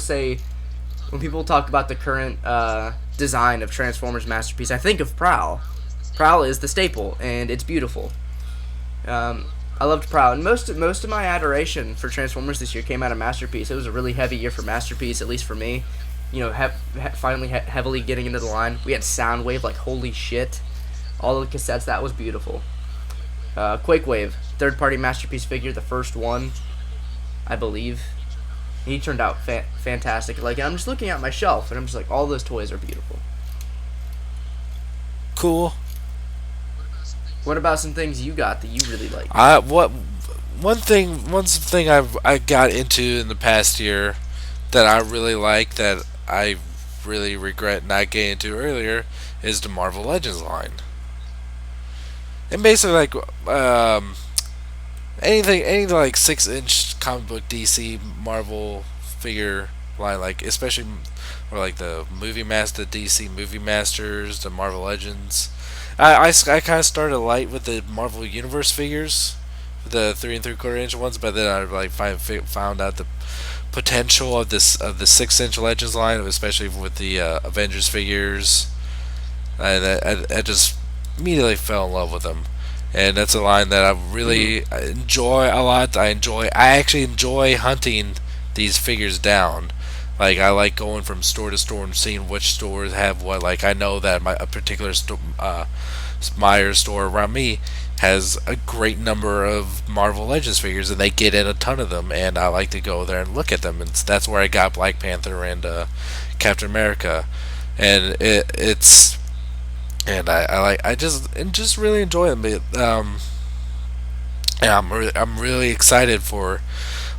talk about the current design of Transformers Masterpiece, I think of Prowl. Prowl is the staple, and it's beautiful. I loved Prowl, and most of my adoration for Transformers this year came out of Masterpiece. It was a really heavy year for Masterpiece, at least for me. You know, finally heavily getting into the line. We had Soundwave, like holy shit. All the cassettes, that was beautiful. Quake Wave, third-party Masterpiece figure, the first one, I believe. He turned out fantastic. Like, I'm just looking at my shelf, and I'm just like, all those toys are beautiful. Cool. What about some things you got that you really like? One thing I got into in the past year that I really like that I really regret not getting into earlier is the Marvel Legends line. And basically, like anything like 6-inch comic book DC Marvel figure line, like especially or like the DC movie masters, the Marvel Legends. I kind of started light with the Marvel Universe figures, the 3 3/4 inch ones, but then I like found out the potential of the 6-inch Legends line, especially with the Avengers figures, and I just immediately fell in love with them. And that's a line that I really enjoy a lot. I actually enjoy hunting these figures down. Like, I like going from store to store and seeing which stores have what. Like, I know that a particular Myers store around me has a great number of Marvel Legends figures, and they get in a ton of them, and I like to go there and look at them. And that's where I got Black Panther and Captain America, and I just really enjoy them. And I'm really excited for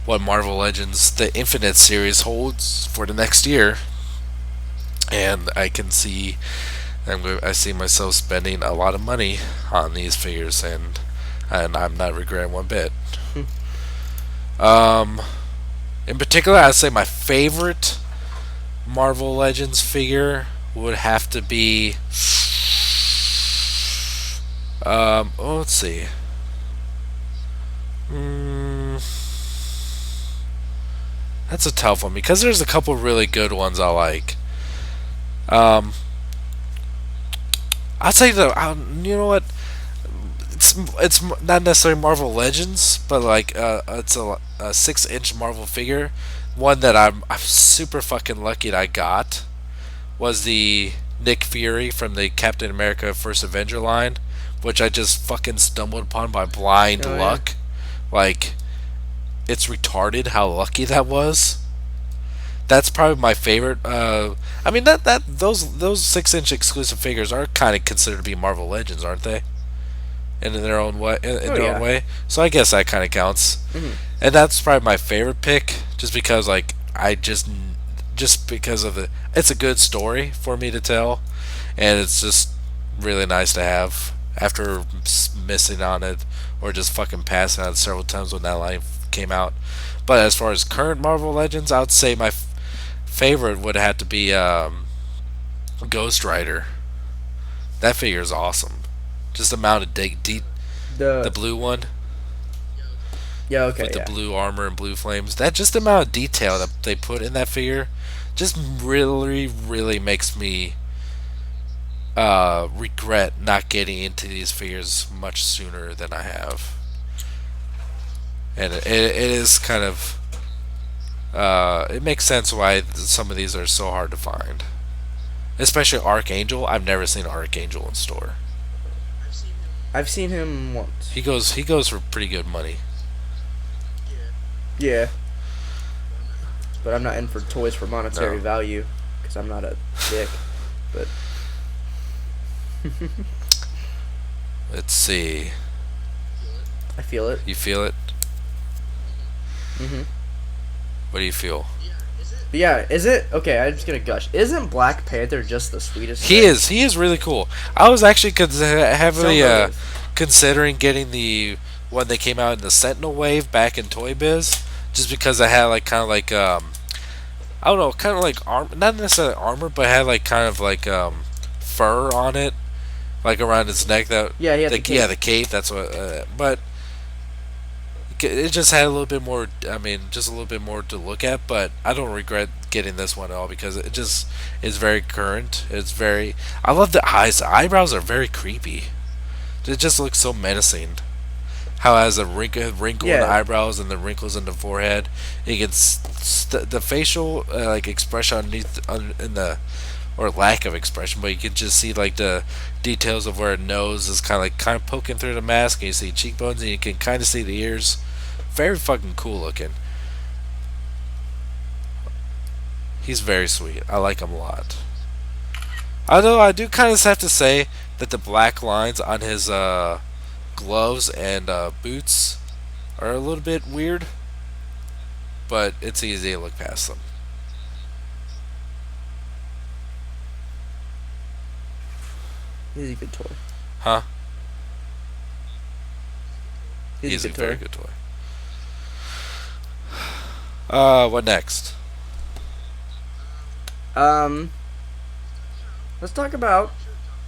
what Marvel Legends the Infinite series holds for the next year, and I see myself spending a lot of money on these figures, and I'm not regretting one bit. In particular, I'd say my favorite Marvel Legends figure would have to be let's see. That's a tough one because there's a couple really good ones I like. I'd say you know what? It's not necessarily Marvel Legends, but like it's a 6-inch Marvel figure. One that I'm super fucking lucky that I got was the Nick Fury from the Captain America First Avenger line, which I just fucking stumbled upon by blind luck. Yeah. Like, it's retarded how lucky that was. That's probably my favorite. I mean those 6-inch exclusive figures are kind of considered to be Marvel Legends, aren't they? In their own way, own way. So I guess that kind of counts. And that's probably my favorite pick, just because like just because of it's a good story for me to tell, and it's just really nice to have after missing on it or just fucking passing on it several times when that line came out. But as far as current Marvel Legends, I would say my favorite would have to be Ghost Rider. That figure is awesome. Just the amount of the The blue one yeah, with okay, the yeah. blue armor and blue flames. That just the amount of detail that they put in that figure, just really makes me regret not getting into these figures much sooner than I have. And it is kind of it makes sense why some of these are so hard to find. Especially Archangel. I've never seen Archangel in store. I've seen him once. He goes for pretty good money. Yeah, but I'm not in for toys for monetary No. value because I'm not a dick. But Let's see. I feel it. You feel it? Mhm. What do you feel? But yeah, is it okay? I'm just gonna gush. Isn't Black Panther just the sweetest He thing? is. He is really cool. I was actually So heavily motive. considering getting the one that came out in the Sentinel wave back in Toy Biz, just because I had like kind of like I don't know, kind of like not necessarily armor, but had like kind of like fur on it, like around its neck. That Yeah, he had the yeah, cape. the cape. That's what. But it just had a little bit more. I mean, just a little bit more to look at. But I don't regret getting this one at all because it just is very current. It's very. I love the eyes. The eyebrows are very creepy. It just looks so menacing. How it has a wrinkle in the Yeah, eyebrows and the wrinkles in the forehead. You can the facial like expression underneath in the or lack of expression, but you can just see like the details of where a nose is kind of poking through the mask, and you see cheekbones, and you can kind of see the ears. Very fucking cool looking. He's very sweet. I like him a lot. Although I do kind of have to say that the black lines on his gloves and boots are a little bit weird, but it's easy to look past them. he's a good toy. Huh? He's a He's a good very toy. good toy. What next? Um, let's talk about.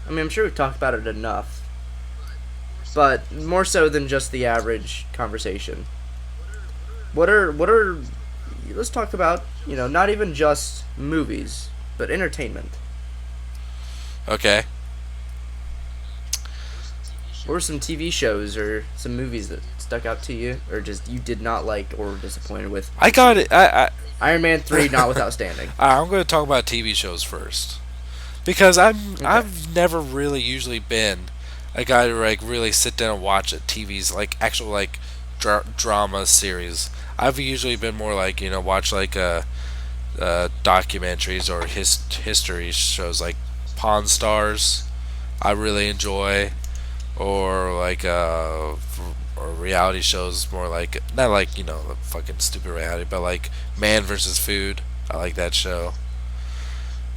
I mean, I'm sure we've talked about it enough, but more so than just the average conversation. What are? Let's talk about not even just movies, but entertainment. Okay. What were some TV shows or some movies that stuck out to you, or just you did not like or were disappointed with? I got it. Iron Man 3, not without standing. I'm going to talk about TV shows first because Okay. I've never really usually been a guy to like really sit down and watch a TV's like actual like drama series. I've usually been more like watch like documentaries or history shows like Pawn Stars. I really enjoy or like or reality shows more like not like the fucking stupid reality, but like Man versus Food. I like that show.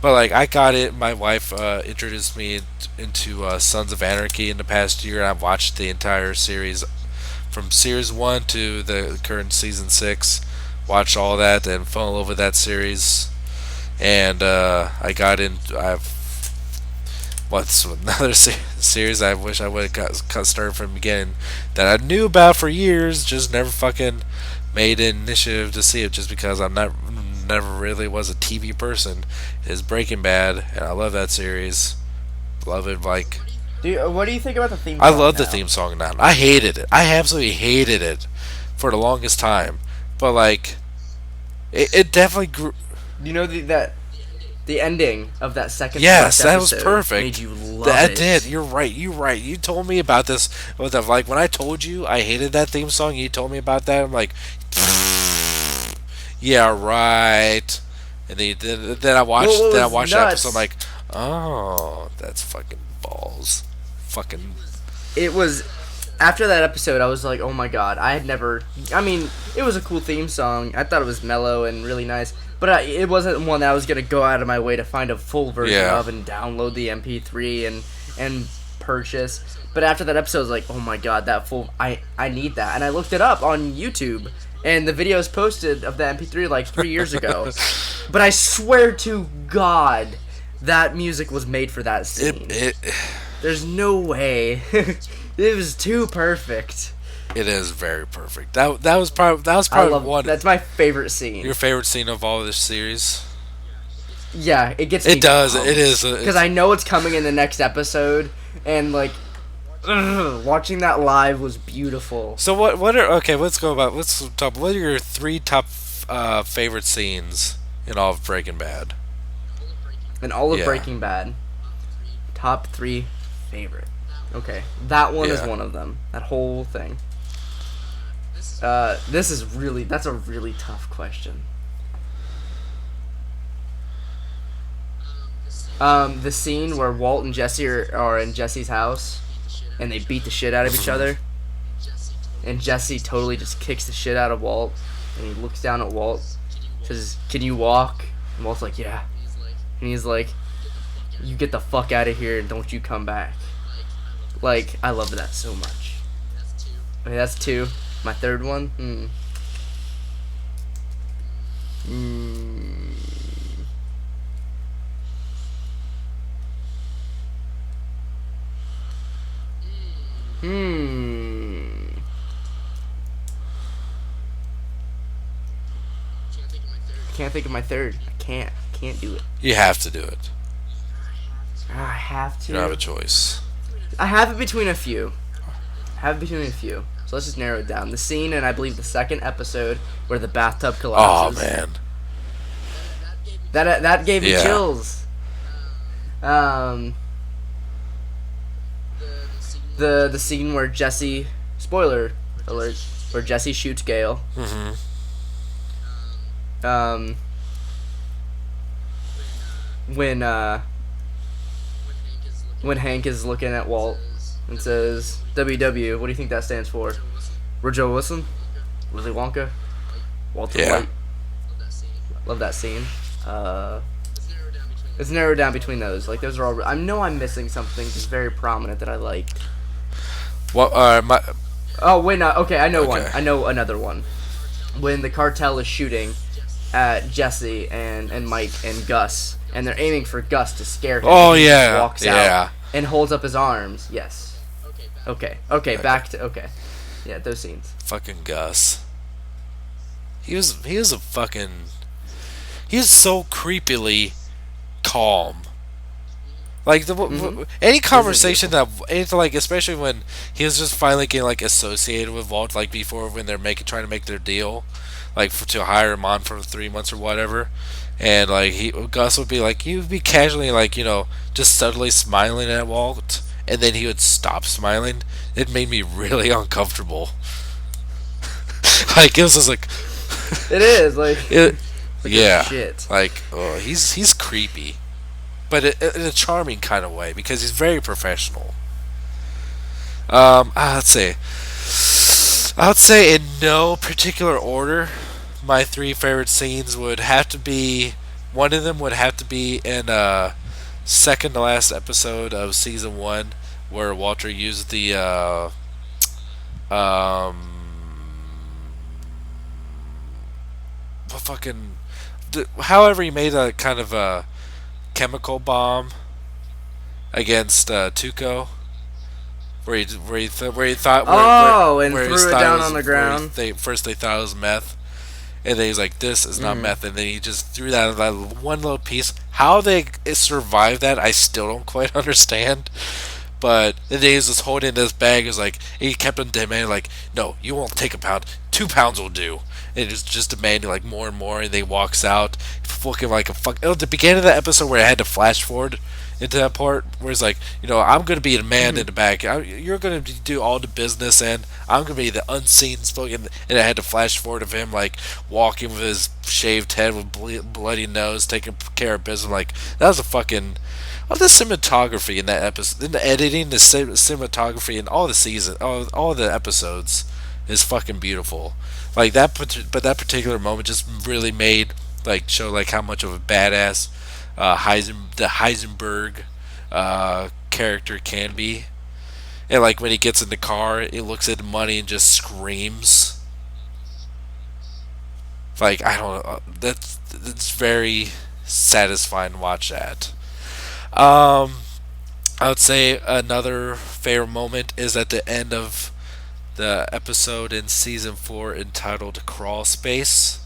But like I got it. My wife introduced me into Sons of Anarchy in the past year. I've watched the entire series from series one to the current season six. Watched all that and fell in love with that series. And I got in. I've what's another series I wish I would have got started from the beginning that I knew about for years, just never fucking made an initiative to see it, just because I'm not never really was a TV person. Is Breaking Bad, and I love that series. Love it like What do you think about the theme I song love the now? theme song now. I hated it. I absolutely hated it for the longest time. But like it definitely grew. You know that the ending of that second to Yes, last that was episode made perfect. you love That did. it. You're right. You're right. You told me about this. Like when I told you I hated that theme song, you told me about that. I'm like, yeah, right. And then I Well, watched what then I was watched the episode. I'm nuts? like, oh, that's fucking balls. Fucking It was after that episode. I was like, oh my god! I had never. I mean, it was a cool theme song. I thought it was mellow and really nice, but it wasn't one that I was gonna go out of my way to find a full version yeah. of and download the MP3 and purchase. But after that episode, I was like, oh my god, that full. I need that, and I looked it up on YouTube, and the video is posted of the MP3 like 3 years ago. But I swear to God, that music was made for that it scene. it There's no way. It was too perfect. it is very perfect. That was I probably love. one That's my favorite scene. your favorite scene of all of this series. Yeah, it gets It me does. It pumped is. because I know it's coming in the next episode, and like watching that live was beautiful. So what are okay? Let's talk. What are your three top favorite scenes in all of Breaking Bad? And all of Yeah. Breaking Bad, top three favorite. Okay, that one is Yeah. one of them. That whole thing. That's a really tough question. The scene where Walt and Jesse are in Jesse's house, and they beat the shit out of each other, and Jesse totally just kicks the shit out of Walt, and he looks down at Walt, says, "Can you walk?" And Walt's like, "Yeah," and he's like, "You get the fuck out of here and don't you come back." Like, I love that so much. Okay, that's two. My third one? Hmm. Hmm. I can't think of my third. I can't. I can't do it. You have to do it. I have You don't have a to. choice. I have it between a few. I have it between a few. So let's just narrow it down. The scene in, I believe, the second episode where the bathtub Oh collapses. man. That gave me Yeah. chills. The scene where Jesse, spoiler alert, where Jesse shoots Gale. Mm-hmm. When when Hank is looking at Walt and says, "WW, what do you think that stands for?" Joe Wilson, Willy Wonka, Walter Yeah. White. Love that scene. It's narrowed down between those. Like those are all. I know I'm missing something just very prominent that I liked. What? My. Oh wait, no. Okay, I know one. Okay. I know another one. When the cartel is shooting at Jesse and Mike and Gus, and they're aiming for Gus to scare him. Oh and he just yeah. walks Yeah. out and holds up his arms. Yes. Okay. Back to okay. Yeah, those scenes. Fucking Gus. He was a fucking. He was so creepily calm. Like any conversation that anything like, especially when he was just finally getting like associated with Walt, like before when they're trying to make their deal, like to hire him on for 3 months or whatever, and like Gus would be like, he would be casually like, just subtly smiling at Walt, and then he would stop smiling. It made me really uncomfortable. Like it was just like It is like. it, Like, yeah, shit. like he's creepy, but in a charming kind of way because he's very professional. Let's see. I would say in no particular order, my three favorite scenes would have to be. One of them would have to be in second to last episode of season one, where Walter used the fucking however he made a kind of a chemical bomb against Tuco, where he thought Oh, and where he threw it thought down was- on the where ground. first they thought it was meth, and then he's like, "This is not meth," and then he just threw that one little piece. How they survived that, I still don't quite understand. But then he was just holding this bag. It was like he kept on demanding, like, "No, you won't take a pound. 2 pounds will do." And it was just demanding like more and more. And then he walks out, looking like a fuck. At the beginning of the episode where I had to flash forward into that part where it's like, I'm gonna be the man in the back. You're gonna do all the business, and I'm gonna be the unseen spoken. And I had to flash forward of him like walking with his shaved head with bloody nose, taking care of business. Like that was a fucking. Oh, the cinematography in that episode, in the editing, the cinematography, in all the season, all the episodes is fucking beautiful. Like that, but that particular moment just really made show like how much of a badass the Heisenberg character can be. And like when he gets in the car, he looks at the money and just screams. Like I don't know, that's very satisfying to watch that. Um, I would say another favorite moment is at the end of the episode in season 4 entitled "Crawl Space,"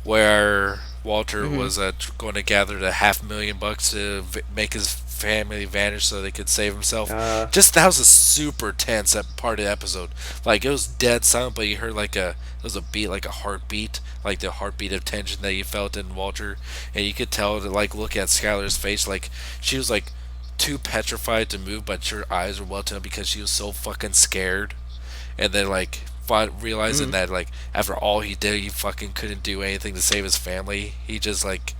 where Walter Mm-hmm. was going to gather the $500,000 to make his family vanish so they could save himself. Uh, Just that was a super tense part of the episode. Like it was dead silent, but you heard like it was a beat, like a heartbeat, like the heartbeat of tension that you felt in Walter, and you could tell to like look at Skylar's face, like she was like too petrified to move, but her eyes were welting up because she was so fucking scared. And then like realizing mm-hmm. that like after all he did, he fucking couldn't do anything to save his family. He just like,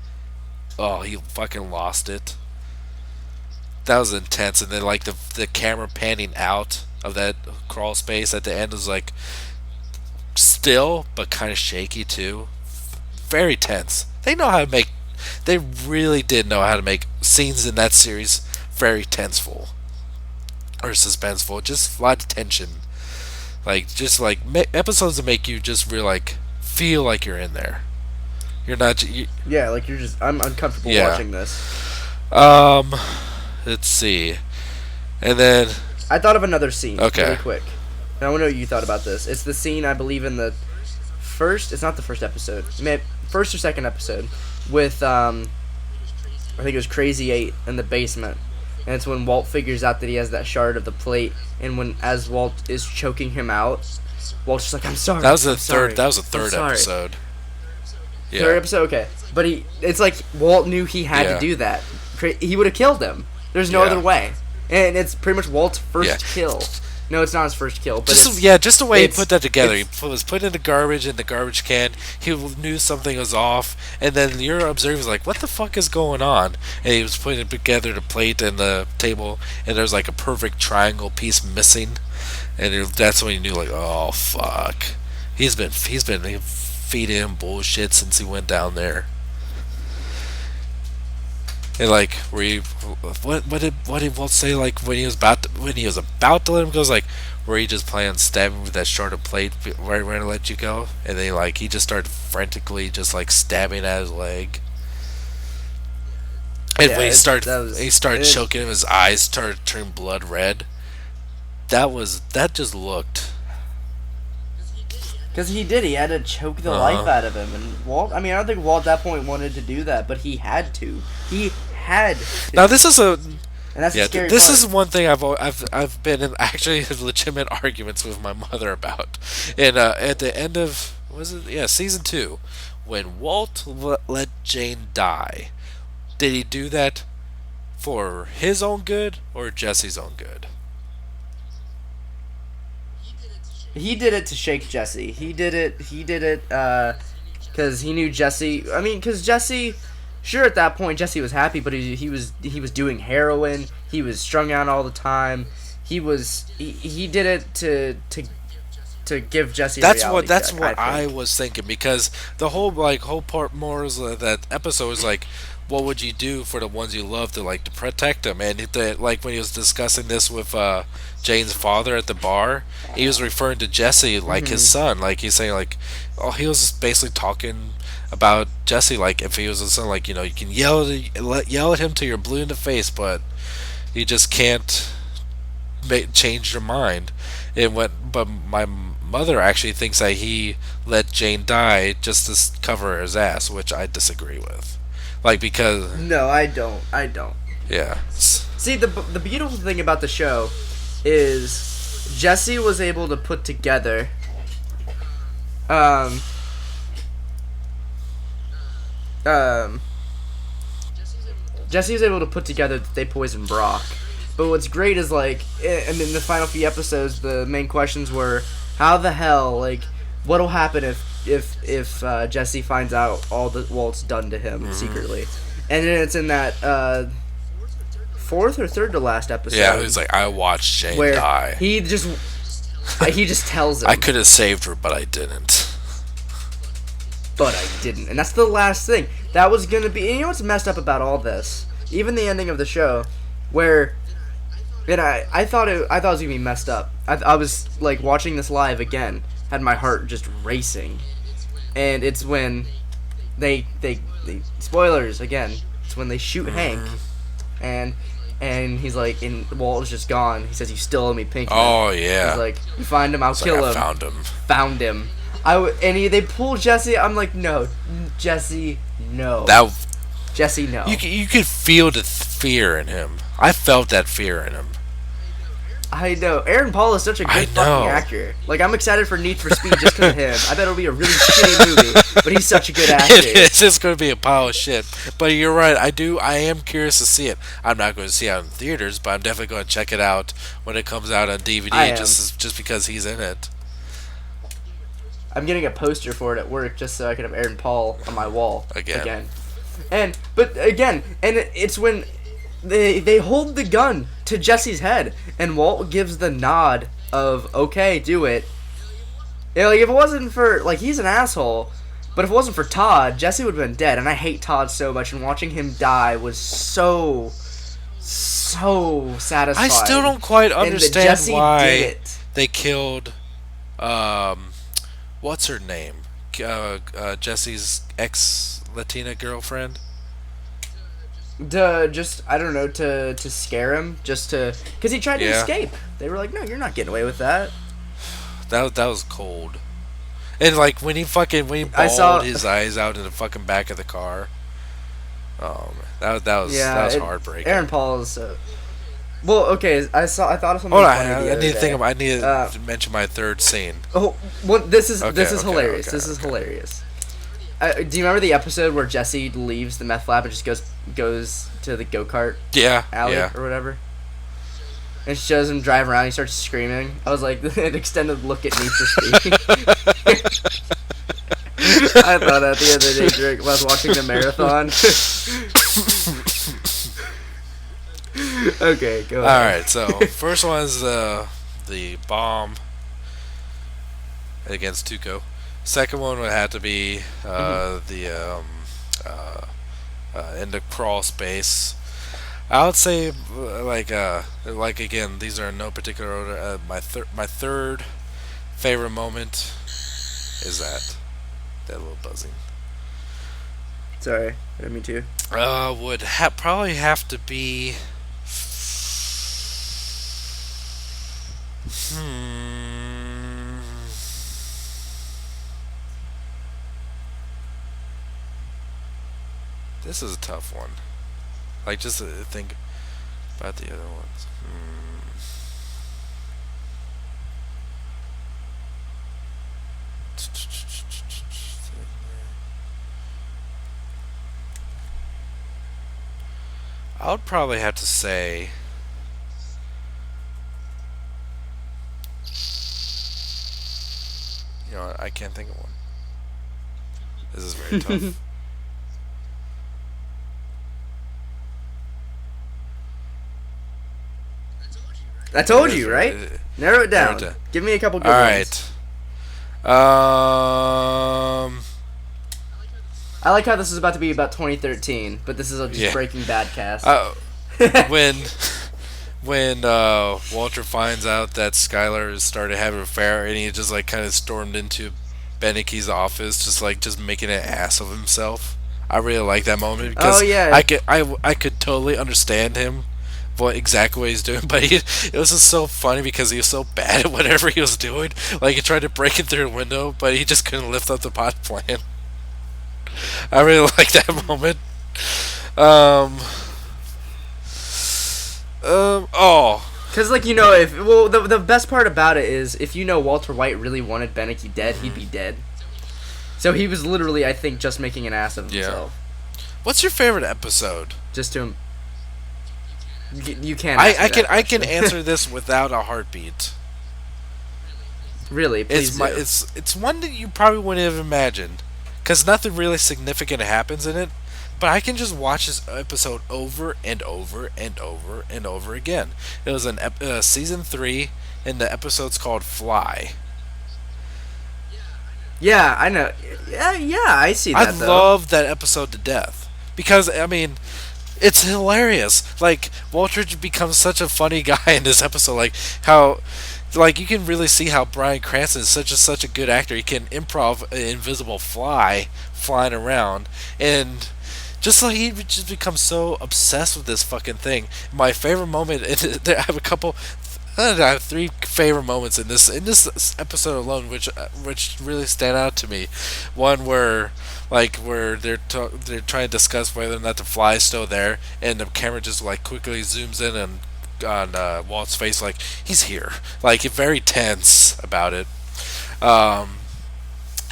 oh, he fucking lost it. That was intense. And then like the camera panning out of that crawl space at the end was like still but kind of shaky too. Very tense. They know how to make. They really did know how to make scenes in that series very tenseful or suspenseful. Just a lot of tension. Like just like episodes that make you just really like feel like you're in there. You're not. Yeah, like you're just. I'm uncomfortable Yeah. watching this. Um. Let's see. And then I thought of another scene really okay. quick, and I want to know what you thought about this. It's the scene I believe in the first. It's not the first episode. First or second episode with I think it was Crazy 8 in the basement. And it's when Walt figures out that he has that shard of the plate, and when as Walt is choking him out, Walt's just like, "I'm sorry." That was the I'm sorry, third. That was the I'm third sorry." episode. Yeah. Third episode, okay. But it's like Walt knew he had Yeah. to do that. He would have killed him. There's no Yeah. other way. And it's pretty much Walt's Yeah. first kill. No, it's not his first kill, but Just the way he put that together. He it's was put in the garbage in the garbage can. He knew something was off, and then your observer was like, "What the fuck is going on?" And he was putting together the plate and the table, and there's like a perfect triangle piece missing, and that's when he knew like, "Oh fuck, he's been feeding him bullshit since he went down there." And like, what did Walt say? Like when he was about to let him go, was like, where he just planned on stabbing with that short of plate right when to let you go, and then like he just started frantically just like stabbing at his leg. And yeah, when that he was started it. choking him, his eyes started turning blood red. That just looked. Because he did. He had to choke the Uh life huh. out of him. And Walt, I mean, I don't think Walt at that point wanted to do that, but he had to. He had to. Now this is a And that's the yeah. scary This part. is one thing I've been in actually legitimate arguments with my mother about. And at the end of was it season 2, when Walt let Jane die, did he do that for his own good or Jesse's own good? He did it to shake Jesse. He did it. Because he knew Jesse. I mean, because Jesse. Sure, at that point, Jesse was happy, but he was doing heroin. He was strung out all the time. He did it to give Jesse a reality That's check, what I think. was thinking, because the whole part more is that episode was like, what would you do for the ones you love to protect them? And like when he was discussing this with Jane's father at the bar, he was referring to Jesse like his Mm-hmm. son. Like he's saying like, oh, he was basically talking about Jesse like if he was his son. Like you can yell at him till you're blue in the face, but you just can't change your mind. But my mother actually thinks that he let Jane die just to cover his ass, which I disagree with. Like because No, I don't. I don't. yeah, See, the beautiful thing about the show is Jesse was able to put together. Um. Um. Jesse was able to put together that they poisoned Brock. But what's great is and in the final few episodes, the main questions were, how the hell, what'll happen if Jesse finds out all that Walt's done to him secretly, and then it's in that fourth or third to last episode. yeah, he was like, I watched Jane where die. he just tells him, I could have saved her, but I didn't. but I didn't, and that's the last thing that was gonna be. And you know what's messed up about all this? Even the ending of the show, where. And I thought it was gonna be messed up. I was watching this live again, had my heart just racing, and it's when they spoilers again. It's when they shoot Hank, Hmm. and he's like, and Walt is just gone. He says, "You still owe me Pinkman." Oh He's yeah. like, "You find him, I'll It's like I kill him." found him. Found him. They pull Jesse. I'm like, no, Jesse, no, That Jesse, no. you could feel the fear in him. I felt that fear in him. I know. Aaron Paul is such a I good know. fucking actor. Like, I'm excited for Need for Speed just because of him. I bet it'll be a really shitty movie, but he's such a good actor. It is. It's going to be a pile of shit. But you're right. I am curious to see it. I'm not going to see it in theaters, but I'm definitely going to check it out when it comes out on DVD. I am. Just because he's in it. I'm getting a poster for it at work just so I can have Aaron Paul on my wall Again. And it's when they hold the gun to Jesse's head, and Walt gives the nod of okay, do it. You know, like if it wasn't for like he's an asshole, but if it wasn't for Todd, Jesse would have been dead. And I hate Todd so much, and watching him die was so satisfying. I still don't quite And that understand Jesse did why it. they killed. What's her name? Jesse's ex Latina girlfriend. Just I don't know to scare him because he tried to Yeah. escape. They were like, no, you're not getting away with that. That was cold. And like when he I saw- bawled his eyes out in the fucking back of the car. Oh man, that was heartbreaking. Aaron Paul is. Well, okay. I thought of something Hold on, funny the I other need to think day. of, I need to mention my third scene. Oh, well, this is Okay, hilarious. okay, This is okay. hilarious. Do you remember the episode where Jesse leaves the meth lab and just goes to the go-kart Yeah, alley yeah. or whatever? And shows him drive around. He starts screaming. I was like, an extended look at Need for Speed. I thought that the other day during when I was watching the marathon. Okay, go ahead. All right, so first one is the bomb against Tuco. Second one would have to be in the crawl space. I would say like again, these are in no particular order. My third favorite moment is that little buzzing. Sorry, I didn't mean to. Would probably have to be. This is a tough one. Like, just to think about the other ones. I would probably have to say. You know what? I can't think of one. This is very tough. I told you, right? Narrow it down. Narrow it down. Give me a couple good All ones. right. I like how this is about to be about 2013, but this is a just Yeah. Breaking Bad cast. when Walter finds out that Skylar has started having an affair, and he just like kind of stormed into Beneke's office, just making an ass of himself. I really like that moment because Oh, yeah. I could totally understand him, exactly what he's doing, but it was just so funny because he was so bad at whatever he was doing. Like he tried to break it through the window, but he just couldn't lift up the pot plant. I really like that moment. Because, like, you know, the best part about it is if you know Walter White really wanted Beneke dead, he'd be dead. So he was literally, I think, just making an ass of himself. What's your favorite episode? Just to him. You can't. I can answer this without a heartbeat. Really, please do. It's one that you probably wouldn't have imagined, because nothing really significant happens in it. But I can just watch this episode over and over and over and over again. It was in season 3, and the episode's called Fly. Yeah, I know. Yeah, I see that. I love that episode to death because I mean, it's hilarious. Like Walter becomes such a funny guy in this episode. Like how like you can really see how Bryan Cranston is such a good actor. He can improv an invisible fly flying around, and just like he just becomes so obsessed with this fucking thing. My favorite moment, I have a couple. I have three favorite moments in this episode alone, which really stand out to me. One where they're trying to discuss whether or not the fly is still there, and the camera just like quickly zooms in and on Walt's face, like he's here, like very tense about it. Um,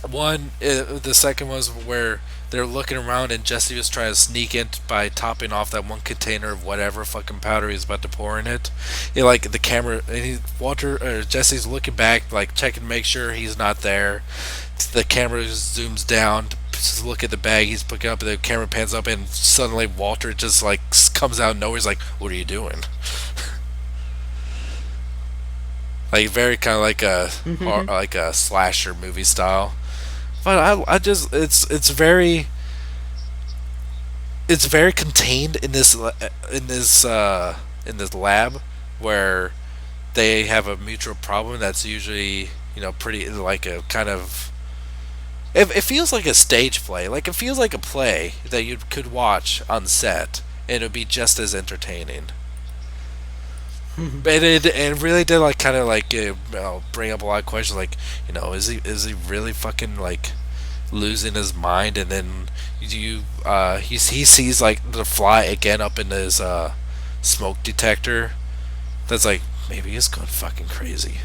the second was where they're looking around and Jesse was trying to sneak in by topping off that one container of whatever fucking powder he's about to pour in it. Like the camera, and Walter or Jesse's looking back, like checking to make sure he's not there. The camera zooms down to look at the bag he's picking up. The camera pans up, and suddenly Walter just like comes out of nowhere. He's like, "What are you doing?" Like very kind of like like a slasher movie style. But I just it's very contained in this lab where they have a mutual problem that's usually pretty like a kind of it feels like a stage play, like it feels like a play that you could watch on set and it would be just as entertaining. But it really did like kind of like bring up a lot of questions, like is he really fucking like losing his mind, and then he sees like the fly again up in his smoke detector. That's like maybe he's going fucking crazy.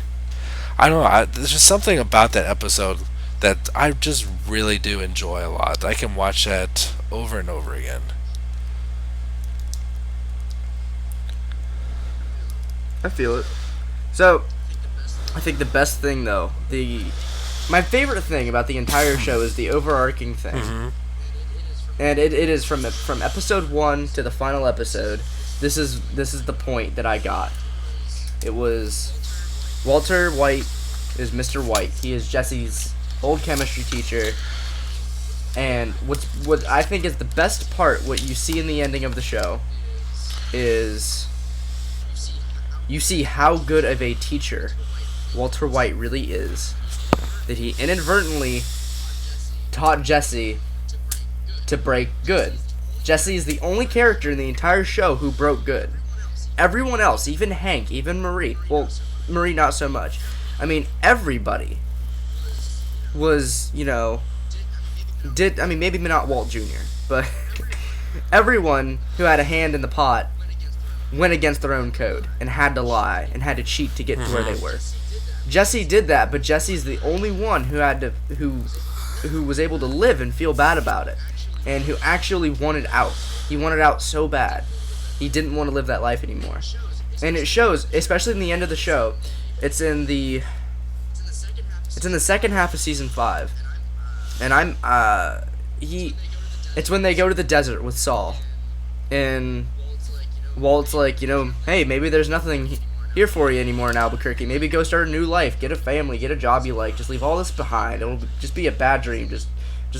I don't know. There's just something about that episode that I just really do enjoy a lot. I can watch that over and over again. I feel it. So, I think the best thing though, my favorite thing about the entire show is the overarching thing, and it is from episode 1 to the final episode. This is the point that I got. It was Walter White is Mr. White. He is Jesse's old chemistry teacher, and what I think is the best part, what you see in the ending of the show, is you see how good of a teacher Walter White really is. That he inadvertently taught Jesse to break good. Jesse is the only character in the entire show who broke good. Everyone else, even Hank, even Marie, well, Marie not so much. I mean, everybody was, maybe not Walt Jr., but everyone who had a hand in the pot went against their own code and had to lie and had to cheat to get to where they were. Jesse did that, but Jesse's the only one who was able to live and feel bad about it, and who actually wanted out. He wanted out so bad. He didn't want to live that life anymore. And it shows, especially in the end of the show. It's in the second half of season 5. And it's when they go to the desert with Saul. And Walt's like, hey, maybe there's nothing here for you anymore in Albuquerque. Maybe go start a new life, get a family, get a job you like. Just leave all this behind. It'll just be a bad dream. Just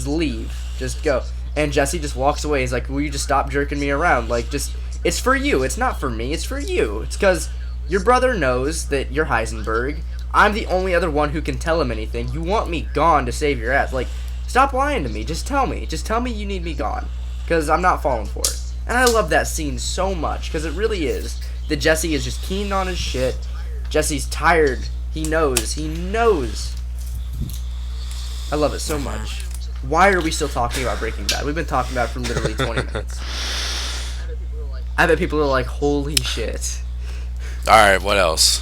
leave. Just go. And Jesse just walks away. He's like, will you just stop jerking me around? Like, it's for you. It's not for me. It's for you. It's because your brother knows that you're Heisenberg. I'm the only other one who can tell him anything. You want me gone to save your ass. Like, stop lying to me. Just tell me. Just tell me you need me gone. Because I'm not falling for it. And I love that scene so much, because it really is. That Jesse is just keen on his shit. Jesse's tired. He knows. I love it so much. Why are we still talking about Breaking Bad? We've been talking about it for literally 20 minutes. I bet people are like, holy shit. Alright, what else?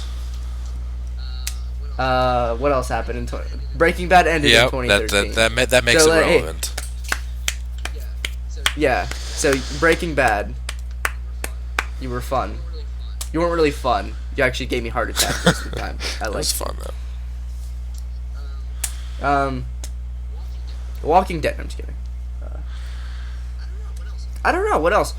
What else happened in Breaking Bad ended in 2013. That makes it relevant. Yeah, so Breaking Bad, you were fun. You weren't really fun. You actually gave me heart attacks most of the time. I liked it. Was fun though. Walking Dead. I'm just kidding. I don't know what else.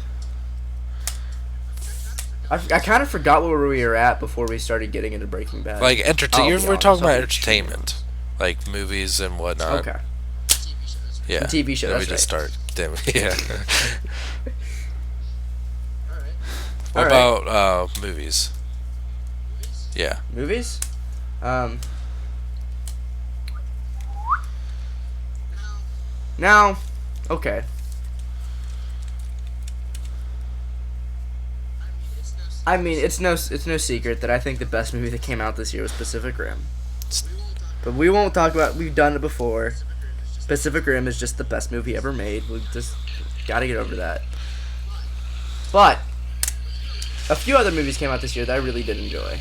I kind of forgot where we were at before we started getting into Breaking Bad. Like we're talking about entertainment, like movies and whatnot. Okay. Yeah. TV show. Then That's we just right. start. Yeah. What about movies? Yeah. Movies? Um, now, okay. I mean, it's no secret that I think the best movie that came out this year was Pacific Rim. But we won't talk about. We've done it before. Pacific Rim is just the best movie ever made. We just gotta get over that. But a few other movies came out this year that I really did enjoy,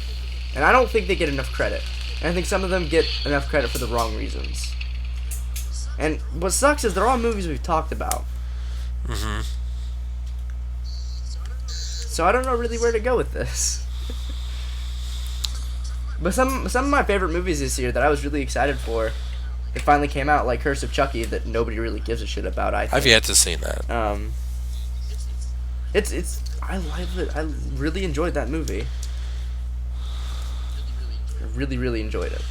and I don't think they get enough credit. And I think some of them get enough credit for the wrong reasons. And what sucks is they're all movies we've talked about. Mm-hmm. So I don't know really where to go with this. But some of my favorite movies this year that I was really excited for, it finally came out, like Curse of Chucky, that nobody really gives a shit about. I think. I've yet to see that. I love it. I really enjoyed that movie. I really enjoyed it.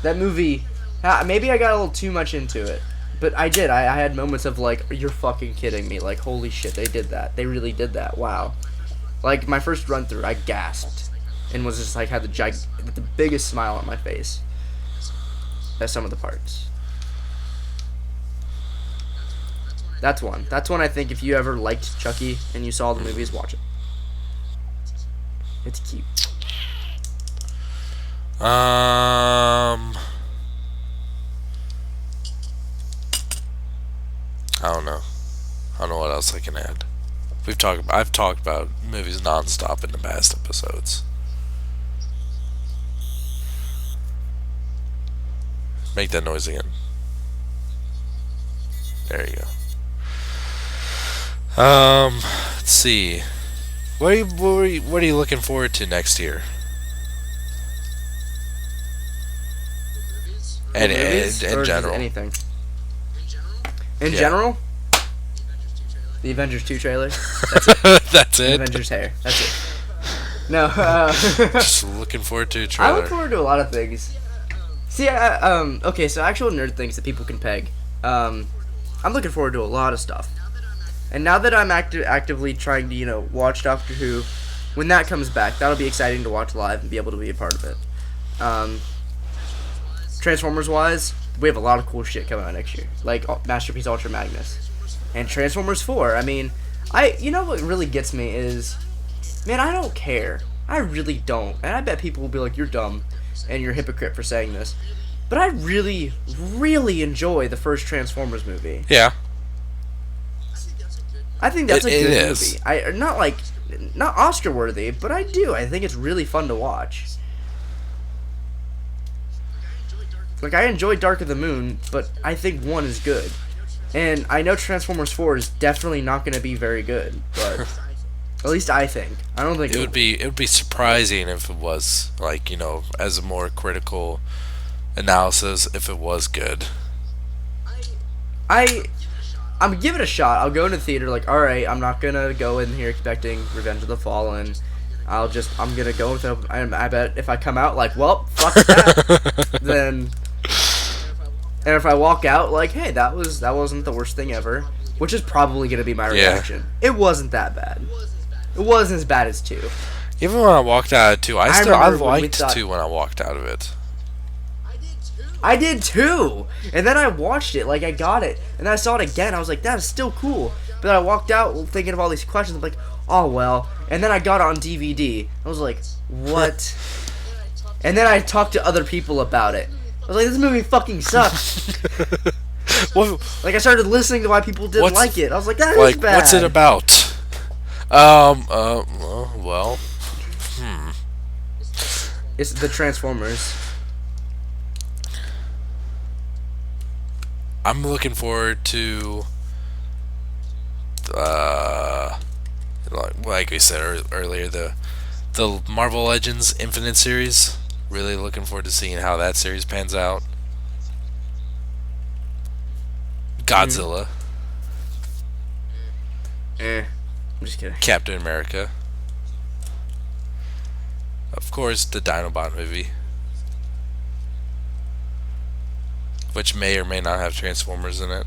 That movie, maybe I got a little too much into it, but I did. I had moments of like, you're fucking kidding me. Like, holy shit, they did that. They really did that. Wow. Like, my first run through, I gasped and was just like, had the biggest smile on my face at some of the parts. That's one. That's one I think if you ever liked Chucky and you saw the movies, watch it. It's cute. I don't know. I don't know what else I can add. I've talked about movies nonstop in the past episodes. Make that noise again. There you go. Let's see. What are you looking forward to next year? In general. Anything. In general? The Avengers 2 trailer. That's it. That's it. Avengers hair. That's it. No. Just looking forward to a trailer. I look forward to a lot of things. See, okay, so actual nerd things that people can peg. I'm looking forward to a lot of stuff. And now that I'm actively trying to, watch Doctor Who, when that comes back, that'll be exciting to watch live and be able to be a part of it. Transformers-wise, we have a lot of cool shit coming out next year, like Masterpiece Ultra Magnus. And Transformers 4, I mean, what really gets me is, man, I don't care. I really don't. And I bet people will be like, you're dumb, and you're a hypocrite for saying this. But I really, really enjoy the first Transformers movie. Yeah. I think that's a good is. movie. Not Oscar worthy, but I do. I think it's really fun to watch. Like, I enjoyed Dark of the Moon, but I think 1 is good. And I know Transformers 4 is definitely not going to be very good, but at least I think. I don't think it would be surprising if it was, like, as a more critical analysis, if it was good. I'm giving it a shot. I'll go into the theater like, all right, I'm not gonna go in here expecting Revenge of the Fallen. I'm gonna go with it. I bet if I come out like, well, fuck that, then. And if I walk out like, hey, that wasn't the worst thing ever, which is probably gonna be my reaction. Yeah. It wasn't that bad. It wasn't as bad as 2. Even when I walked out of 2, I liked 2 when I walked out of it. I did too. And then I watched it, like I got it, and then I saw it again. I was like, that is still cool. But then I walked out thinking of all these questions. I'm like, oh well. And then I got it on DVD. I was like, what? And then I talked to other people about it. I was like, this movie fucking sucks. Like, I started listening to why people didn't like it. I was like, that is bad. What's it about? Well, It's the Transformers. I'm looking forward to, like we said earlier, the Marvel Legends Infinite series. Really looking forward to seeing how that series pans out. Godzilla. I'm just kidding. Captain America. Of course, the Dinobot movie, which may or may not have Transformers in it.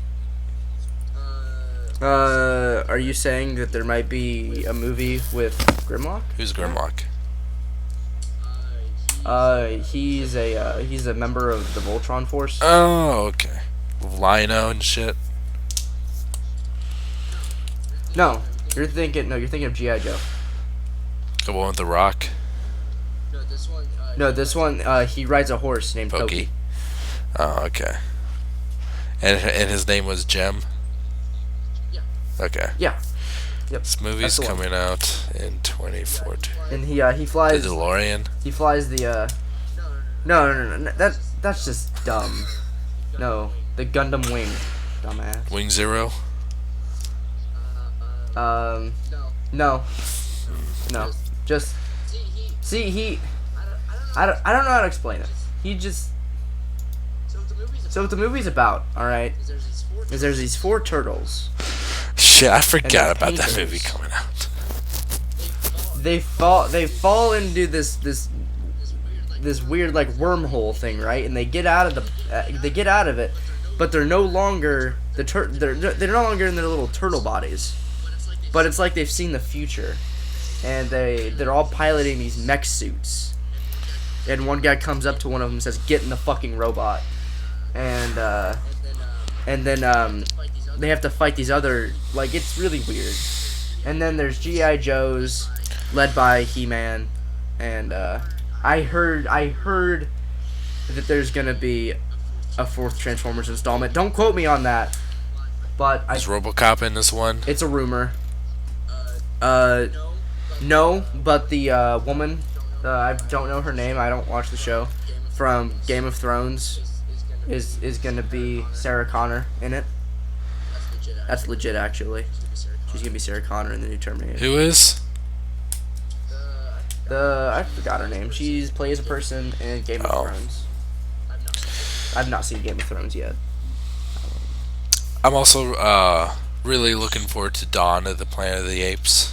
Are you saying that there might be a movie with Grimlock? Who's Grimlock? He's a member of the Voltron Force. Oh, okay. Lino and shit. No, you're thinking of G.I. Joe. The one with the rock. No, this one he rides a horse named Pokey. Oh, okay. And his name was Jem. Okay. Yeah. Yep. This movie's coming out in 2014. And he flies The DeLorean. He flies the No. That's just dumb. No, the Gundam Wing, dumbass. Wing Zero. No. Just see I don't know how to explain it. He just So what the movie's about, all right, is there's these 4 turtles. Shit, I forgot about painters. that movie coming out. They fall into this weird like wormhole thing, right? And they get out of it, but they're no longer they're no longer in their little turtle bodies. But it's like they've seen the future, and they're all piloting these mech suits. And one guy comes up to one of them and says, "Get in the fucking robot," and then they have to fight these other, like, it's really weird. And then there's G.I. Joes, led by He-Man, and I heard that there's gonna be a 4th Transformers installment. Don't quote me on that, but Is RoboCop in this one? it's a rumor. No, but the woman, I don't know her name. I don't watch the show. From Game of Thrones is gonna be Sarah Connor in it. That's legit, actually. She's gonna be Sarah Connor in the new Terminator. Who is? I forgot her name. She plays a person in Game of Thrones. I've not seen Game of Thrones yet. I'm also really looking forward to Dawn of the Planet of the Apes.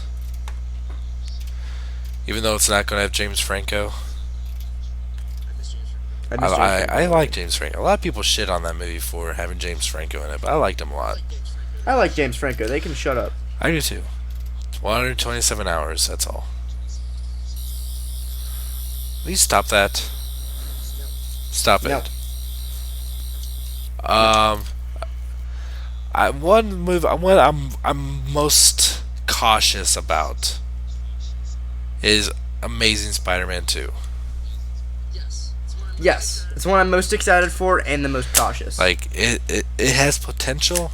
Even though it's not going to have James Franco. I like James Franco. A lot of people shit on that movie for having James Franco in it, but I liked him a lot. I like James Franco. They can shut up. I do too. It's 127 hours, that's all. Please stop that. Stop it. No. One movie I'm most cautious about is Amazing Spider-Man 2. Yes, it's one I'm most excited for and the most cautious. Like it has potential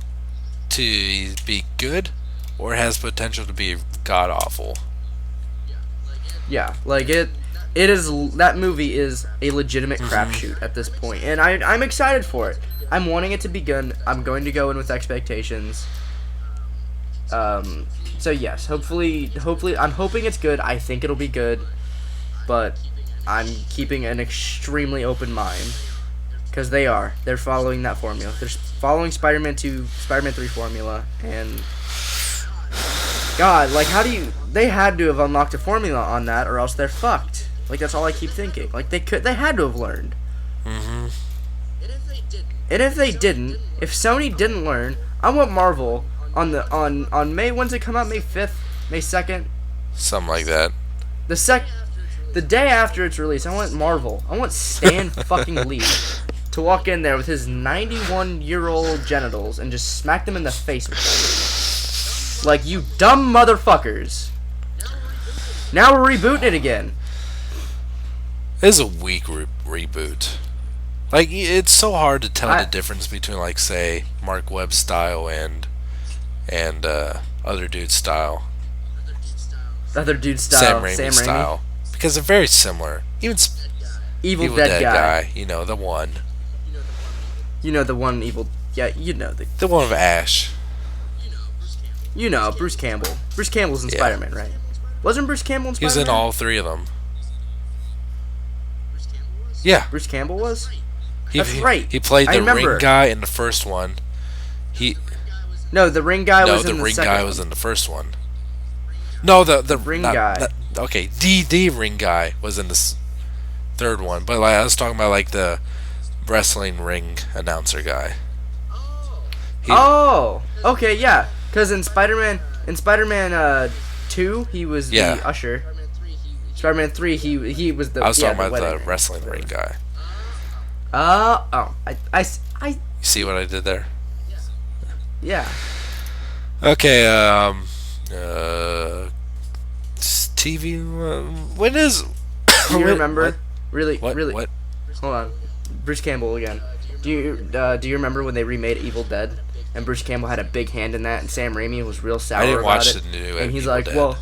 to be good, or it has potential to be god awful. Yeah, like it is. That movie is a legitimate crapshoot at this point, and I'm excited for it. I'm wanting it to be good. I'm going to go in with expectations. So yes, hopefully, I'm hoping it's good. I think it'll be good, but I'm keeping an extremely open mind, because they're following that formula. They're following Spider-Man 2, Spider-Man 3 formula, and God, like, they had to have unlocked a formula on that, or else they're fucked. Like, that's all I keep thinking. Like, they had to have learned. Mm-hmm. And if they didn't, if Sony didn't learn, I want Marvel on May, when's it come out? May 5th? May 2nd? Something like that. The day after its release, I want Marvel. I want Stan fucking Lee to walk in there with his 91-year-old genitals and just smack them in the face with them. Like, you dumb motherfuckers. Now we're rebooting it again. It is a weak reboot. Like, it's so hard to tell the difference between, like, say, Mark Webb's style and other dude's style. Other dude's style. Sam Raimi's style. Because they're very similar. Even Evil Dead guy. You know, the one. You know the one evil... Yeah, you know the one with Ash. You know, Bruce Campbell. Bruce Campbell's in Spider-Man, right? Wasn't Bruce Campbell in Spider-Man? He was in all 3 of them. Yeah. Bruce Campbell was? That's right. He played the ring guy in the first one. No, the ring guy was in the second one. No, the ring guy was in the first one. No, the ring guy. Okay, the ring guy was in the third one, but like I was talking about like the wrestling ring announcer guy. Okay, yeah. Because in Spider-Man 2, he was the usher. Spider-Man 3, he was the I was talking the about the wedding wrestling ring guy. I You see what I did there? yeah. Okay, TV. When is? Do you What? remember? Really, What? really. What? Hold on, Bruce Campbell again. Do you remember when they remade Evil Dead and Bruce Campbell had a big hand in that, and Sam Raimi was real sour I didn't about watch it, the new and he's Evil like, Dead. well,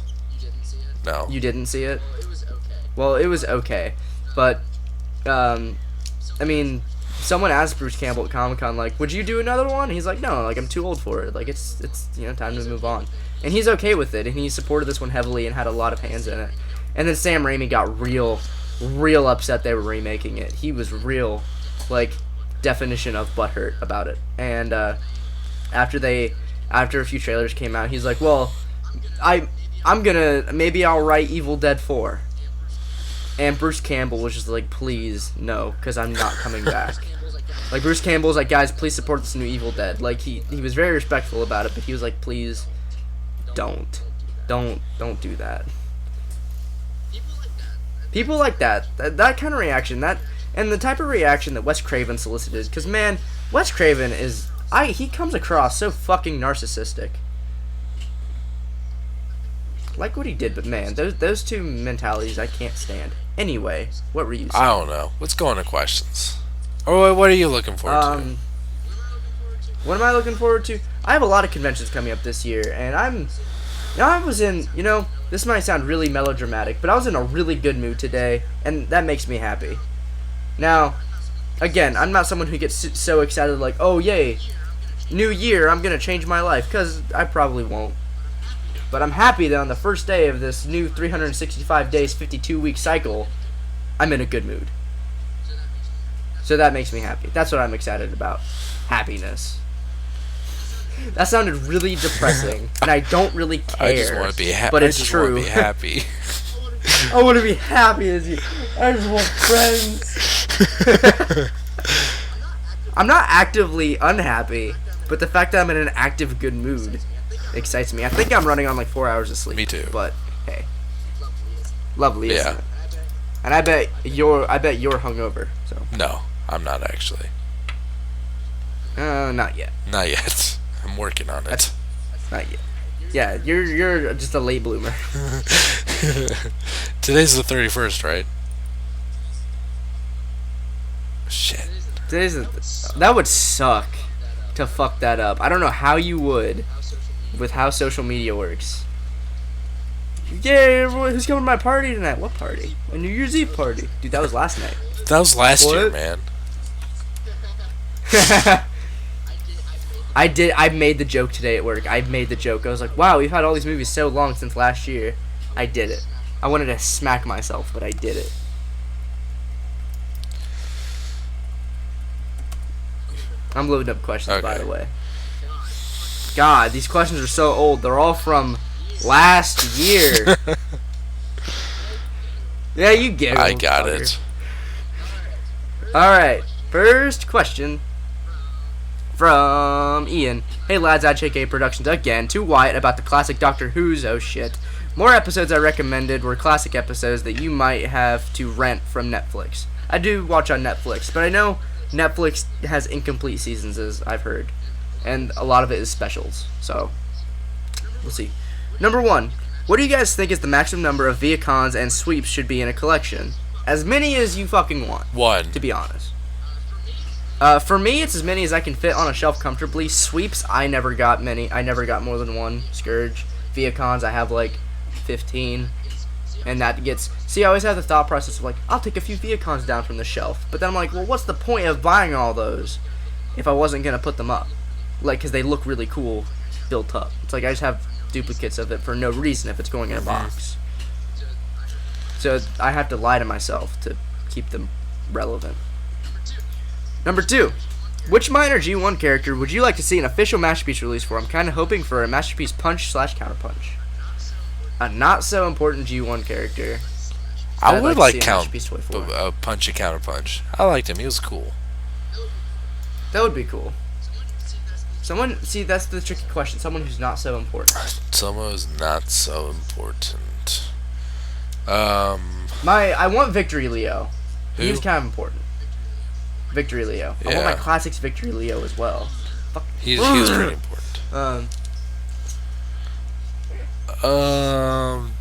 No. you didn't see it. Well, it was okay, but I mean, someone asked Bruce Campbell at Comic-Con, like, would you do another one? And he's like, no, like, I'm too old for it. Like, it's time to move on. And he's okay with it, and he supported this one heavily and had a lot of hands in it. And then Sam Raimi got real upset they were remaking it. He was real, like, definition of butthurt about it. And after a few trailers came out, he's like, well, maybe I'll write Evil Dead 4. And Bruce Campbell was just like, please, no, because I'm not coming back. Like, Bruce Campbell's like, guys, please support this new Evil Dead. Like, he was very respectful about it, but he was like, please, don't do that. People like that kind of reaction, and the type of reaction that Wes Craven solicited, because, man, Wes Craven he comes across so fucking narcissistic. Like what he did, but man, those two mentalities I can't stand. Anyway, what were you saying? I don't know. Let's go into questions. Or what are you looking forward to? What am I looking forward to? I have a lot of conventions coming up this year, and I was in, this might sound really melodramatic, but I was in a really good mood today, and that makes me happy. Now, again, I'm not someone who gets so excited like, oh, yay, new year, I'm going to change my life, because I probably won't. But I'm happy that on the first day of this new 365 days, 52-week cycle, I'm in a good mood. So that makes me happy. That's what I'm excited about. Happiness. That sounded really depressing, and I don't really care. I just want to be happy. But it's true. I just want to be happy. I want to be happy as you. I just want friends. I'm not actively unhappy, but the fact that I'm in an active good mood excites me. I think I'm running on like 4 hours of sleep. Me too. But hey, lovely, yeah. Isn't it? And I bet you're hungover. So no, I'm not actually. Not yet. Not yet. I'm working on it. Not yet. Yeah, you're just a late bloomer. Today's the 31st, right? Shit. That would suck to fuck that up. I don't know how you would with how social media works. Yeah, everyone, who's coming to my party tonight? What party? A New Year's Eve party. Dude, that was last night. That was last What? year, man. I made the joke today at work. I made the joke. I was like, wow, we've had all these movies so long since last year. I did it. I wanted to smack myself, but I did it. I'm loading up questions, by the way. God, these questions are so old. They're all from last year. Yeah, you get it. I got it. Alright, first question from Ian. Hey lads, IJK Productions again. To Wyatt about the classic Doctor Who's. Oh shit. More episodes I recommended were classic episodes that you might have to rent from Netflix. I do watch on Netflix, but I know Netflix has incomplete seasons, as I've heard. And a lot of it is specials. So, we'll see. Number 1. What do you guys think is the maximum number of Viacons and sweeps should be in a collection? As many as you fucking want. 1. To be honest. For me, it's as many as I can fit on a shelf comfortably. Sweeps, I never got many. I never got more than one. Scourge. Viacons, I have like 15. And that gets... See, I always have the thought process of like, I'll take a few Viacons down from the shelf. But then I'm like, well, what's the point of buying all those if I wasn't going to put them up? Like, because they look really cool built up. It's like I just have duplicates of it for no reason if it's going in a box. So I have to lie to myself to keep them relevant. Number 2. Which minor G1 character would you like to see an official Masterpiece release for? I'm kind of hoping for a Masterpiece Punch/Counterpunch. A not so important G1 character. I would like Punch and Counterpunch. I liked him. He was cool. That would be cool. See, that's the tricky question. Someone who's not so important. Someone who's not so important. I want Victory Leo. Who? He was kind of important. Victory Leo. I want my classics Victory Leo as well. Fuck. He was pretty important.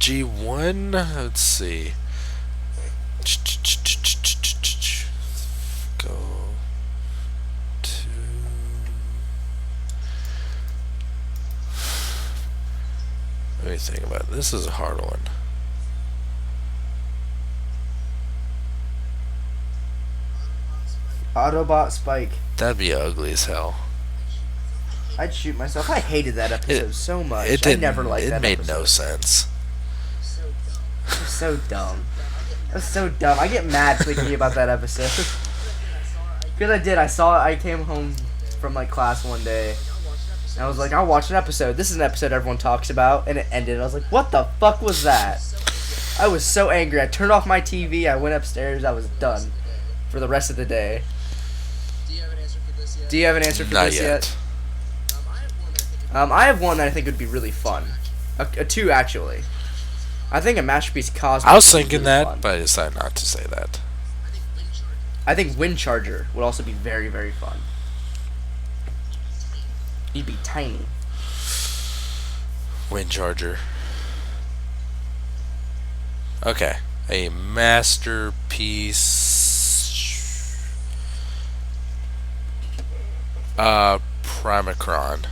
G1. Let's see. Go to. Let me think about it. This is a hard one. Autobot Spike. That'd be ugly as hell. I'd shoot myself. I hated that episode so much. I never liked that made episode. no sense. It was so dumb. It was so dumb. I get mad thinking about that episode. Because I did. I came home from like class one day. And I was like, I'll watch an episode. This is an episode everyone talks about. And it ended. I was like, what the fuck was that? I was so angry. I turned off my TV. I went upstairs. I was done for the rest of the day. Do you have an answer for this yet? I have one that I think would be really fun. A two, actually. I think a Masterpiece Cosmic. I was thinking really that, fun. but I decided not to say that. I think Wind Charger would also be very, very fun. He'd be tiny. Wind Charger. Okay. A Masterpiece. Primecron.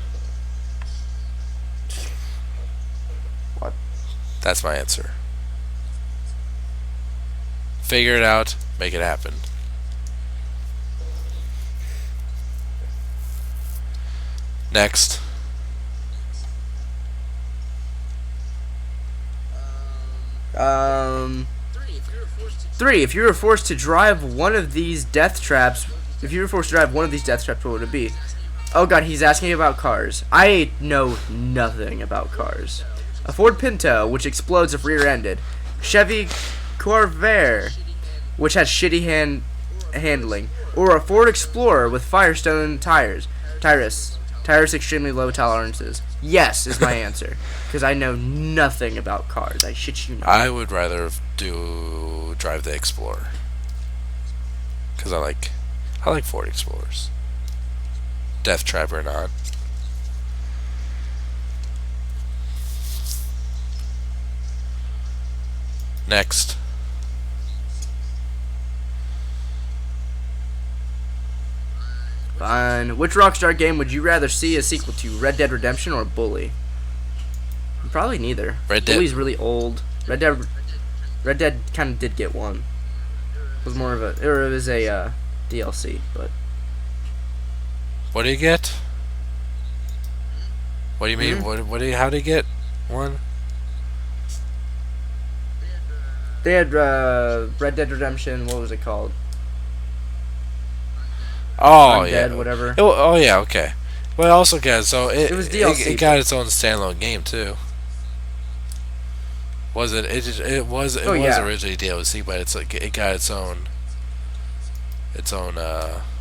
What? That's my answer. Figure it out. Make it happen. Next. Three. If you were forced to drive one of these death traps, what would it be? Oh god, he's asking about cars. I know nothing about cars. A Ford Pinto, which explodes if rear-ended. Chevy Corvair, which has shitty handling. Or a Ford Explorer with Firestone tires. Tires extremely low tolerances. Yes is my answer. Because I know nothing about cars. I shit you not. I would rather drive the Explorer. Because I like Ford Explorers. Death Trap or not. Next. Fine. Which Rockstar game would you rather see a sequel to? Red Dead Redemption or Bully? Probably neither. Red Dead. Bully's really old. Red Dead kind of did get one. It was more of a, or it was a DLC, but. What do you get? What do you mean? How do you get one? They had Red Dead Redemption. What was it called? Oh Undead, yeah, whatever. Oh yeah, okay. Well, it also got It was DLC. It got its own standalone game too. Was it? It was originally DLC, but it's like it got its own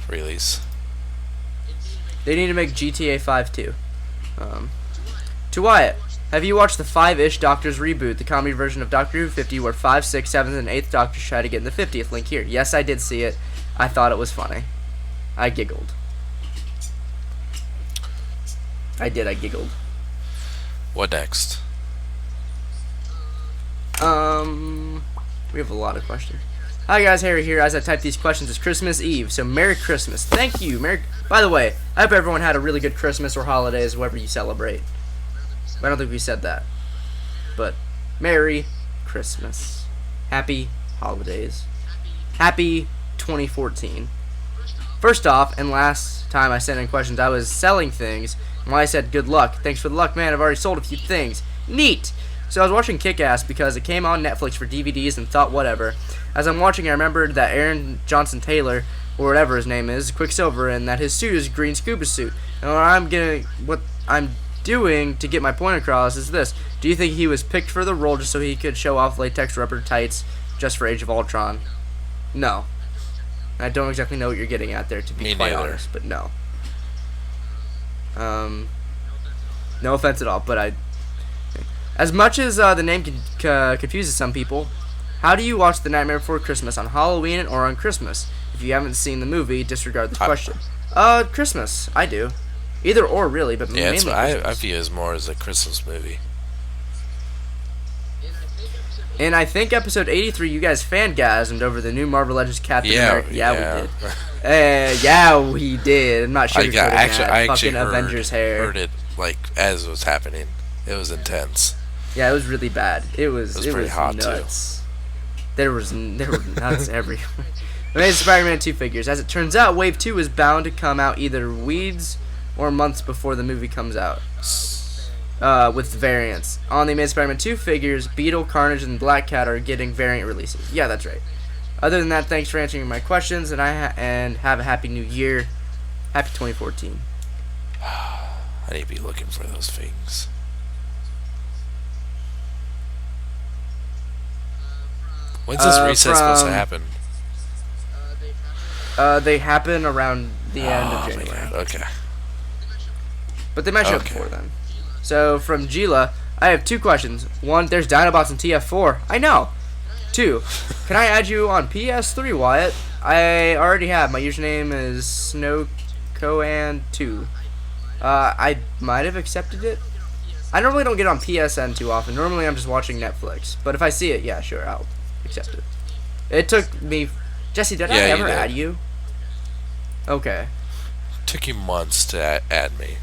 release. They need to make GTA 5 too. To Wyatt, have you watched the 5-ish Doctors reboot, the comedy version of Doctor Who 50, where 5, 6, 7, and 8th Doctors try to get in the 50th? Link here. Yes, I did see it. I thought it was funny. I giggled. I giggled. What next? We have a lot of questions. Hi guys, Harry here. As I type these questions, it's Christmas Eve, so Merry Christmas. Thank you. By the way, I hope everyone had a really good Christmas or holidays, whatever you celebrate. I don't think we said that. But, Merry Christmas. Happy holidays. Happy 2014. First off, and last time I sent in questions, I was selling things, and when I said good luck, thanks for the luck, man, I've already sold a few things. Neat! So I was watching Kick-Ass because it came on Netflix for DVDs and thought whatever. As I'm watching, I remembered that Aaron Johnson Taylor, or whatever his name is Quicksilver, and that his suit is a green scuba suit. And what I'm doing to get my point across is this. Do you think he was picked for the role just so he could show off latex rubber tights just for Age of Ultron? No. I don't exactly know what you're getting at there, to be quite honest, but no. No offense at all, but As much as the name confuses some people, how do you watch The Nightmare Before Christmas, on Halloween or on Christmas? If you haven't seen the movie, disregard this question. Christmas. I do. Either or, really, but Yeah, mainly I view it as more as a Christmas movie. And I think episode 83, you guys fangasmed over the new Marvel Legends Captain America. Yeah, we did. Yeah, we did. I'm not sure. I actually fucking Avengers hair. Heard it like as it was happening. It was intense. Yeah, it was really bad. It was pretty hot nuts. There were nuts everywhere. Amazing Spider-Man 2 figures. As it turns out, Wave 2 is bound to come out either weeks or months before the movie comes out. With variants. On the Amazing Spider-Man 2 figures, Beetle, Carnage, and Black Cat are getting variant releases. Yeah, that's right. Other than that, thanks for answering my questions, and and have a happy new year. Happy 2014. I need to be looking for those things. When's this reset supposed to happen? They happen around the end of January. Okay. But they might show up before then. So, from Gila, I have 2 questions. 1, there's Dinobots in TF4. I know. 2, can I add you on PS3, Wyatt? I already have. My username is SnowCoan2. I might have accepted it. I normally don't get on PSN too often. Normally I'm just watching Netflix. But if I see it, yeah, sure, I'll accept it. It took me... Jesse, did I ever add you? Okay. It took you months to add me.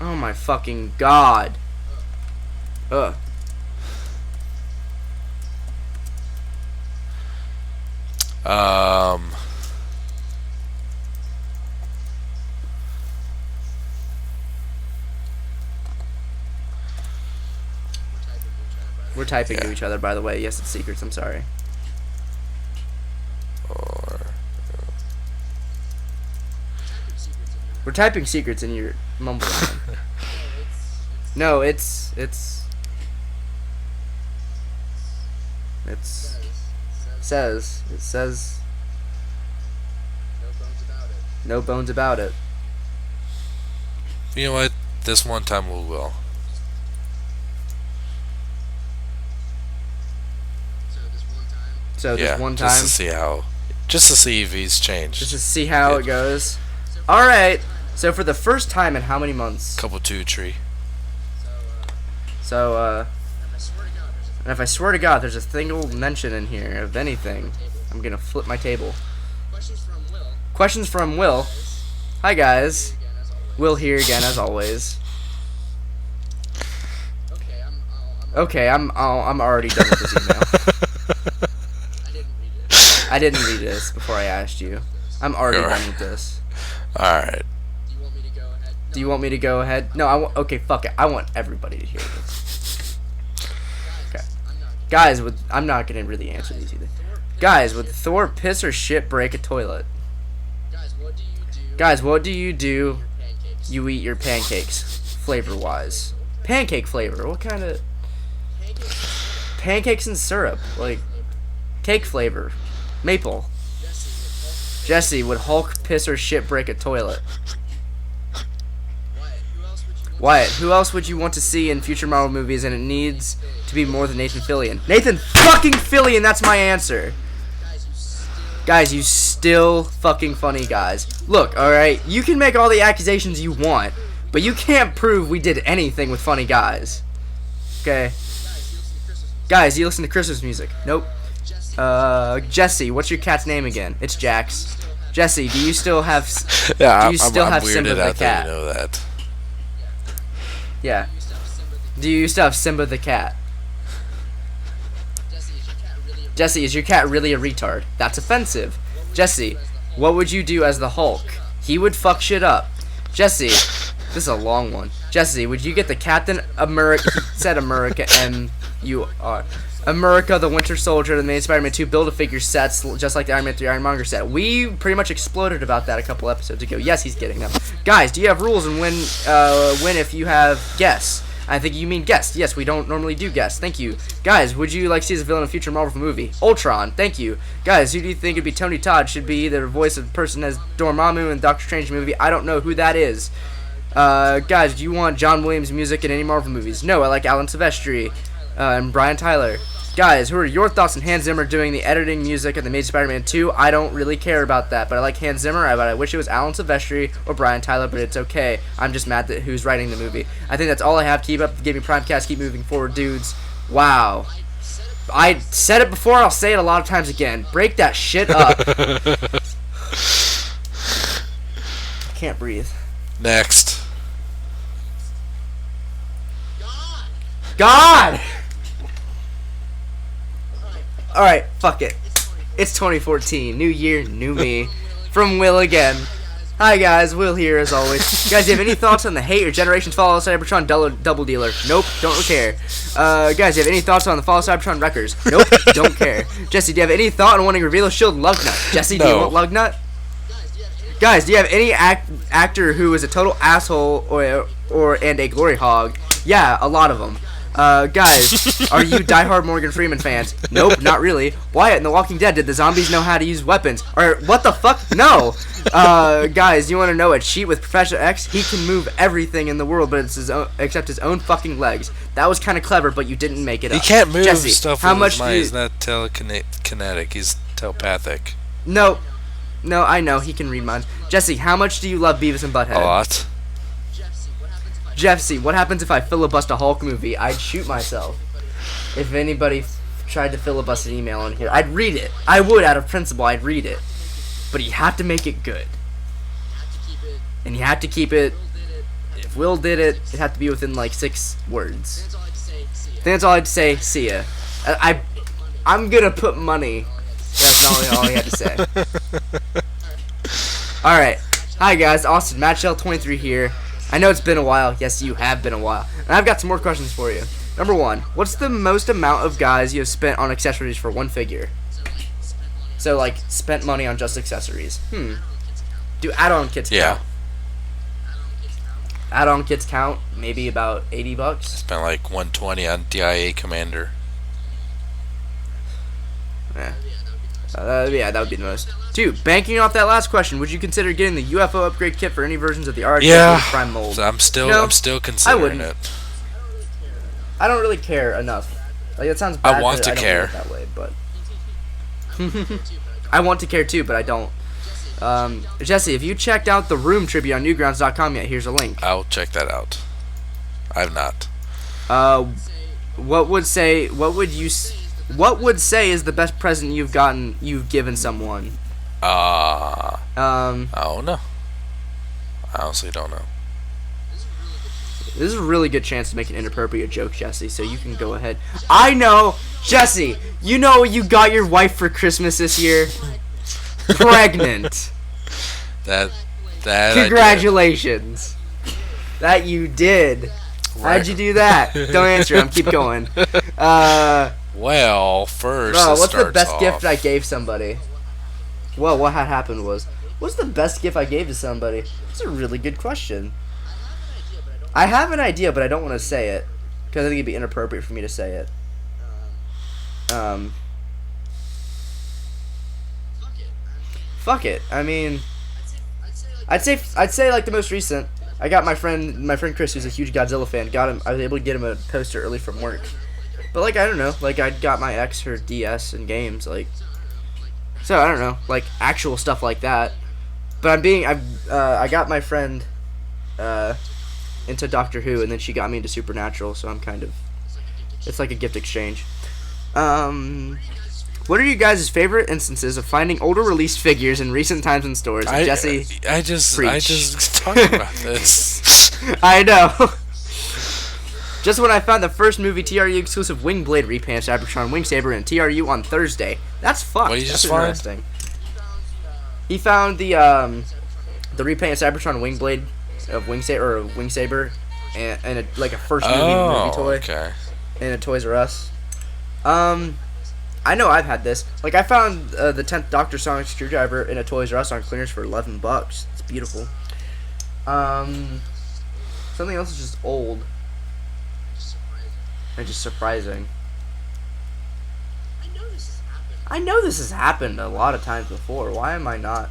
Oh my fucking god. Ugh. We're typing to each other, by the way. Yes, it's secrets. I'm sorry. We're typing secrets in your mumble line. No, it says no bones about it. You know what? This one time we will. So this one time. Just to see if he's changed. Just to see how it goes. All right. So for the first time in how many months? Couple 2 tree. So and if I swear to God, there's a single mention in here of anything, I'm gonna flip my table. Questions from Will. Hi guys. Will here again as always. Okay, I'm already done with this email. I didn't read this before I asked you. I'm already done with this. Alright. Do you want me to go ahead? No, okay, fuck it. I want everybody to hear this. Okay. Guys, I'm not gonna really answer these either. Guys, would Thor piss or shit break a toilet? Guys, what do you do? You eat your pancakes, flavor-wise. Pancake flavor? What kind of... Pancakes and syrup. Like, cake flavor. Maple. Jesse, would Hulk piss or shit break a toilet? Wyatt, who else would you want to see in future Marvel movies, and it needs to be more than Nathan Fillion? Nathan fucking Fillion, that's my answer. Guys, you still fucking funny, guys. Look, alright, you can make all the accusations you want, but you can't prove we did anything with funny guys. Okay? Guys, you listen to Christmas music. Nope. Jesse, what's your cat's name again? It's Jax. Jesse, do you still have have Simba the cat? You know that. Yeah. Do you still have Simba the cat? Jesse, is your cat really a retard? That's offensive. Jesse, what would you do as the Hulk? He would fuck shit up. Jesse, this is a long one. Jesse, would you get the Captain America? He said America, M-U-R. America, the Winter Soldier, the main Spider-Man 2 Build-A-Figure sets, just like the Iron Man 3 Ironmonger set. We pretty much exploded about that a couple episodes ago. Yes, he's getting them. Guys, do you have rules and when if you have guests? I think you mean guests. Yes, we don't normally do guests. Thank you. Guys, would you like to see as a villain in a future Marvel movie? Ultron. Thank you. Guys, who do you think would be Tony Todd? Should be the voice of the person as Dormammu in Doctor Strange movie. I don't know who that is. Guys, do you want John Williams music in any Marvel movies? No, I like Alan Silvestri and Brian Tyler. Guys, who are your thoughts on Hans Zimmer doing the editing music of the Amazing Spider-Man 2? I don't really care about that, but I like Hans Zimmer, but I wish it was Alan Silvestri or Brian Tyler, but it's okay. I'm just mad that who's writing the movie. I think that's all I have. Keep up the gaming Primecast. Keep moving forward, dudes. Wow. I said it before, I'll say it a lot of times again. Break that shit up. I can't breathe. Next. God! Alright, fuck it. It's 2014. New year, new me. From Will again. Hi guys, Will here as always. Guys, do you have any thoughts on the hate or Generations Follow Cybertron double dealer? Nope, don't care. Guys, do you have any thoughts on the Follow Cybertron wreckers? Nope, don't care. Jesse, do you have any thought on wanting to reveal a shield Lugnut? Jesse, do you want Lugnut? Guys, do you have any actor who is a total asshole and a glory hog? Yeah, a lot of them. Guys, are you diehard Morgan Freeman fans? Nope, not really. Wyatt in The Walking Dead, did the zombies know how to use weapons? Or, what the fuck? No! Guys, you want to know a cheat with Professor X? He can move everything in the world, but it's his own, except his own fucking legs. That was kind of clever, but you didn't make it up. He can't move Jesse, stuff how with much his mind. He's not telekinetic. He's telepathic. No, I know, he can read minds. Jesse, how much do you love Beavis and Butthead? A lot. Jesse, what happens if I filibust a Hulk movie? I'd shoot myself. If anybody tried to filibust an email in here, I'd read it. I would, out of principle, I'd read it. But you have to make it good. And you have to keep it. If Will did it, it'd have to be within like 6 words. I think that's all I'd say. See ya. I'm gonna put money. That's all he had to say. Alright. Hi guys, Austin, MattShell23 here. I know it's been a while. Yes, you have been a while. And I've got some more questions for you. Number 1, what's the most amount of guys you have spent on accessories for one figure? So, like, spent money on just accessories. Do add-on kits count? Add-on kits count? Maybe about $80? Spent like 120 on DIA Commander. Yeah, that would be the most. 2, banking off that last question, would you consider getting the UFO upgrade kit for any versions of the RX Prime mold? So I'm still considering I wouldn't. it. I don't really care enough. Like, it sounds bad. I want to care that way, but I want to care too, but I don't. Jesse, have you checked out the Room tribute on Newgrounds.com yet? Here's a link. I'll check that out. I've not. What would you say is the best present you've given someone? I don't know. I honestly don't know. This is a really good chance to make an inappropriate joke, Jesse, so you can go ahead. I know! Jesse, you know what you got your wife for Christmas this year? Pregnant. That Congratulations. That you did. How'd you do that? Don't answer, I'm keep going. Well, first, bro, what's the best gift I gave somebody? Well, what had happened was, what's the best gift I gave to somebody? That's a really good question. I have an idea, but I don't want to say it because I think it'd be inappropriate for me to say it. Fuck it. I mean, I'd say like the most recent. I got my friend Chris, who's a huge Godzilla fan. I was able to get him a poster early from work. But like, I don't know. Like, I got my ex her DS and games. Like, so I don't know. Like actual stuff like that. But I got my friend into Doctor Who, and then she got me into Supernatural. So I'm kind of, it's like a gift exchange. What are you guys' favorite instances of finding older released figures in recent times in stores? Jesse, I just talked about this. I know. Just when I found the first movie TRU exclusive Wingblade repaint of Cybertron Wingsaber in TRU on Thursday. That's fucked. What did you That's just interesting. He found the repaint of Cybertron Wingblade of Wingsaber and like a first movie toy. Okay. In a Toys R Us. I know I've had this. Like, I found the 10th Doctor Sonic screwdriver in a Toys R Us on clearance for $11. It's beautiful. Something else is just old. And just surprising. I know this has happened a lot of times before. Why am I not?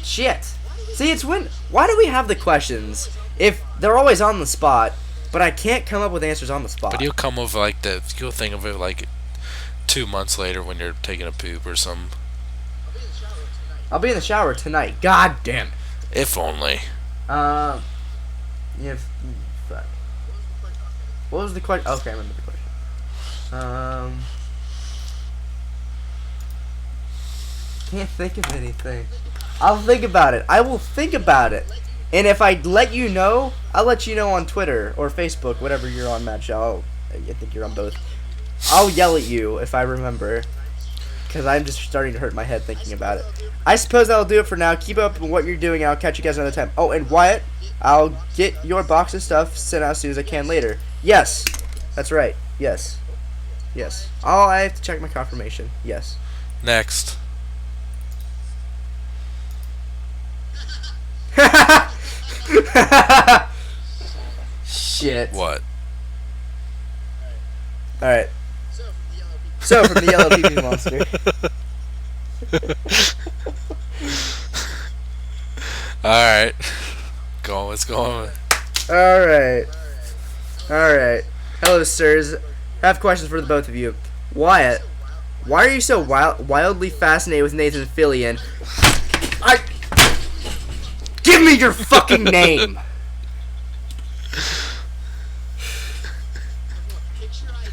Shit. See, it's when. Why do we have the questions if they're always on the spot, but I can't come up with answers on the spot? But you'll come up you'll think of it like 2 months later when you're taking a poop or something. I'll be in the shower tonight. God damn. If only. Yeah. Fuck. What was the question? Okay, I remember the question. Can't think of anything. I'll think about it. I will think about it. And if I let you know, I'll let you know on Twitter or Facebook, whatever you're on, Matt Shaw. I think you're on both. I'll yell at you if I remember, because I'm just starting to hurt my head thinking about it. I suppose that'll do it for now. Keep up with what you're doing. I'll catch you guys another time. Oh, and Wyatt, I'll get your box of stuff sent out as soon as I can later. Yes, that's right. Yes. Yes. Oh, I have to check my confirmation. Yes. Next. Shit. What? Alright. So, from the yellow pee-pee monster. Alright. Go on, let's go on. Alright. Alright. Hello, sirs. I have questions for the both of you. Wyatt, why are you so wildly fascinated with Nathan Fillion? Give me your fucking name!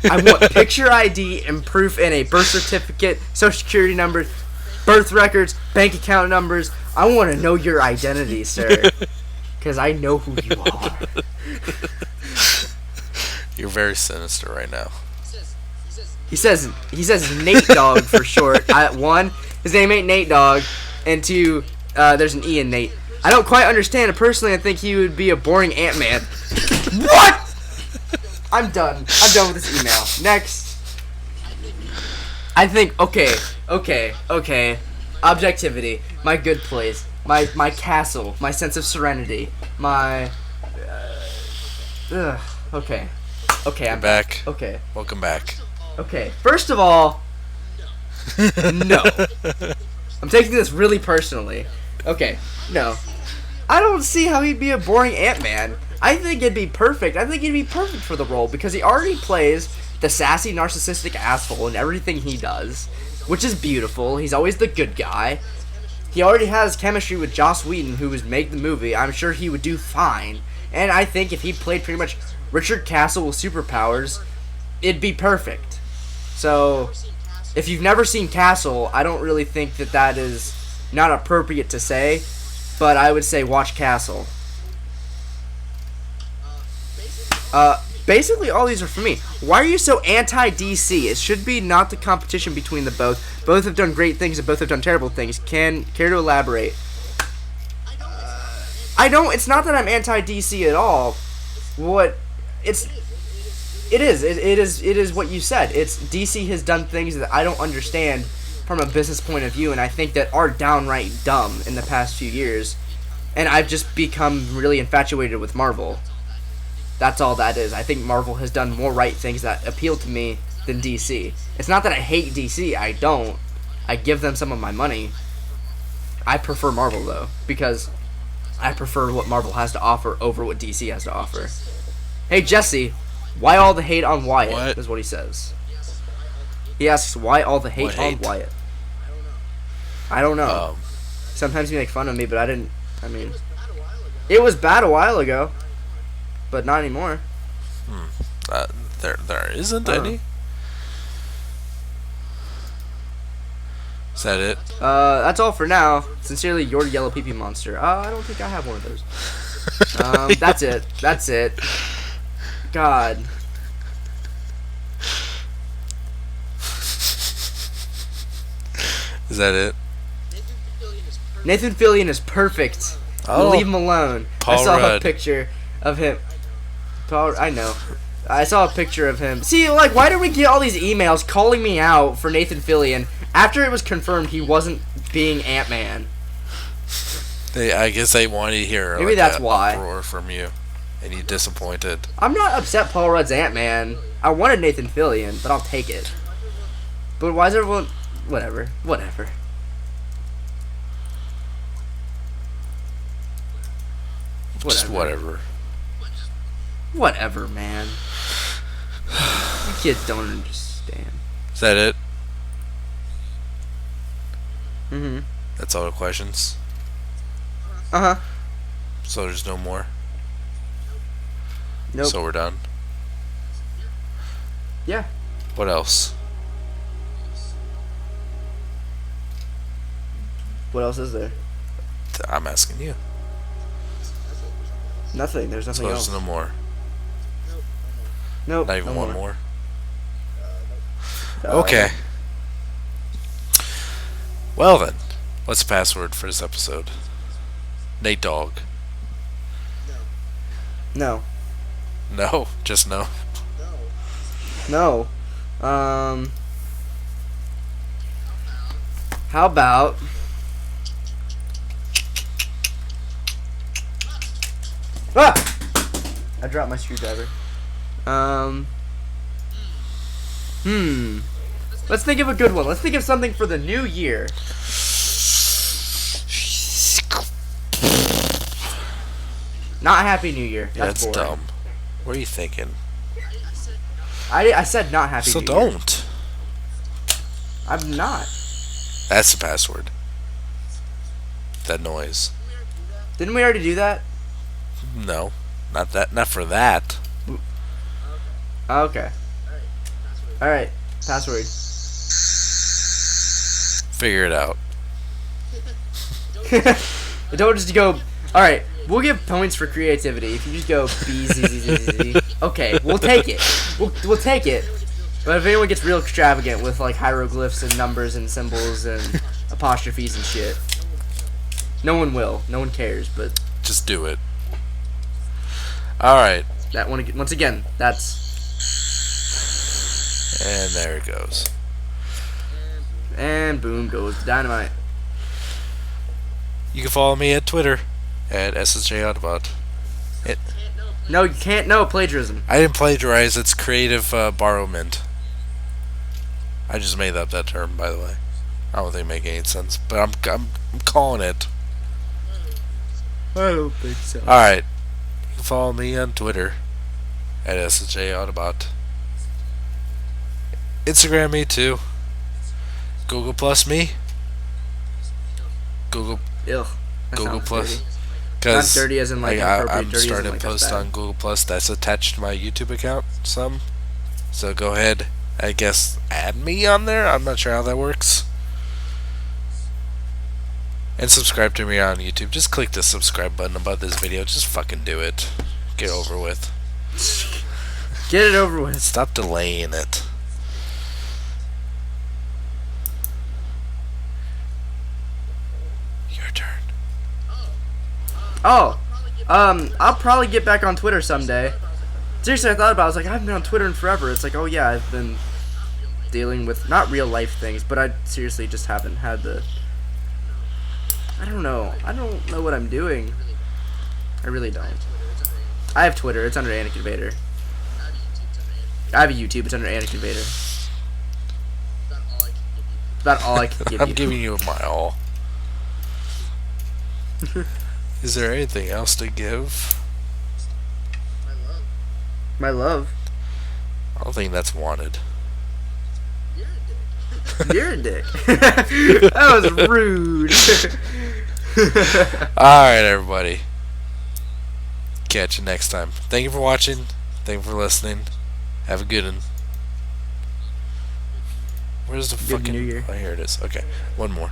I want picture ID and proof and a birth certificate, social security numbers, birth records, bank account numbers. I want to know your identity, sir. Because I know who you are. You're very sinister right now. He says Nate Dogg for short. One, his name ain't Nate Dogg, and two, there's an E in Nate. I don't quite understand it personally. I think he would be a boring Ant-Man. What? I'm done. I'm done with this email. Next. I think okay. Objectivity, my good place, my castle, my sense of serenity, my. Okay. Okay, I'm back. Okay. Welcome back. Okay. First of all, no. I'm taking this really personally. Okay. No. I don't see how he'd be a boring Ant-Man. I think it'd be perfect. I think he'd be perfect for the role because he already plays the sassy, narcissistic asshole in everything he does, which is beautiful. He's always the good guy. He already has chemistry with Joss Whedon, who has made the movie. I'm sure he would do fine. And I think if he played pretty much Richard Castle with superpowers, it'd be perfect. So, if you've never seen Castle, I don't really think that is not appropriate to say, but I would say watch Castle. Basically all these are for me. Why are you so anti-DC? It should be not the competition between the both. Both have done great things and both have done terrible things. Care to elaborate? It's not that I'm anti-DC at all. It is what you said. It's DC has done things that I don't understand from a business point of view, and I think that are downright dumb in the past few years. And I've just become really infatuated with Marvel. That's all that is. I think Marvel has done more right things that appeal to me than DC. It's not that I hate DC. I don't. I give them some of my money. I prefer Marvel, though, because I prefer what Marvel has to offer over what DC has to offer. Hey, Jesse, why all the hate on Wyatt? What? Is what he says. He asks, why all the hate on Wyatt? I don't know. Sometimes you make fun of me, but it was bad a while ago. But not anymore. There isn't any. Is that it? That's all for now. Sincerely, your yellow pee-pee monster. I don't think I have one of those. That's it. That's it. God. Is that it? Nathan Fillion is perfect. Oh. Leave him alone. Paul I saw a Rudd. picture of him. I know. I saw a picture of him. See, why do we get all these emails calling me out for Nathan Fillion after it was confirmed he wasn't being Ant-Man? I guess they wanted to hear Maybe that's why. uproar from you, and you disappointed. I'm not upset Paul Rudd's Ant-Man. I wanted Nathan Fillion, but I'll take it. But why is everyone... Whatever. Just whatever. Whatever, man. You kids don't understand. Is that it? Mm-hmm. That's all the questions? Uh-huh. So there's no more? Nope. So we're done? Yeah. What else? What else is there? I'm asking you. Nothing. There's nothing So else. there's no more? Nope. Not even no one more? Uh, Okay. Well then, what's the password for this episode? Nate Dogg. No. No, just no. No. How about... Ah! I dropped my screwdriver. Let's think of a good one. Let's think of something for the new year. Not Happy New Year. That's boring. dumb. What are you thinking? I said not Happy So New Year. don't. I'm not. That's the password. That noise. Didn't we already do that? No, not that. Not for that. Okay. Alright. Password. Figure it out. Don't just go. Alright. We'll give points for creativity if you just go B Z Z Z Z Z. Okay, we'll take it. We'll take it. But if anyone gets real extravagant with like hieroglyphs and numbers and symbols and apostrophes and shit, no one will. No one cares. But Just do it. All right. that one once again, that's And there it goes. and boom goes the dynamite. You can follow me at Twitter at SSJ No, you can't. No plagiarism. I didn't plagiarize. It's creative borrowment. I just made up that term, by the way. I don't think it makes any sense, but I'm calling it. I don't think so. All right. You can follow me on Twitter at SSJ Instagram me too. Google Plus me. Google Ugh. That Google sounds Plus. dirty. Because Not dirty as in like inappropriate. I'm Dirty as in starting like to that's post bad. on Google Plus. That's attached to my YouTube account. So go ahead. I guess add me on there. I'm not sure how that works. And subscribe to me on YouTube. Just click the subscribe button above this video. Just fucking do it. Get over with. Get it over with. Stop delaying it. Your turn. Oh, I'll probably get back on Twitter someday. Seriously, I thought about it. I was like, I haven't been on Twitter in forever. It's like, oh yeah, I've been dealing with not real life things, but I seriously just haven't had the. I don't know. I don't know what I'm doing. I really don't. I have Twitter. It's under Anakin Vader. I have a YouTube. It's under Anakin Vader. It's about all I can give you. I'm giving you my all. Is there anything else to give? My love. I don't think that's wanted. You're a dick. That was rude. Alright, everybody. Catch you next time. Thank you for watching. Thank you for listening. Have a good one. Where's the Good fucking... New Year. Oh, here it is. Okay, one more.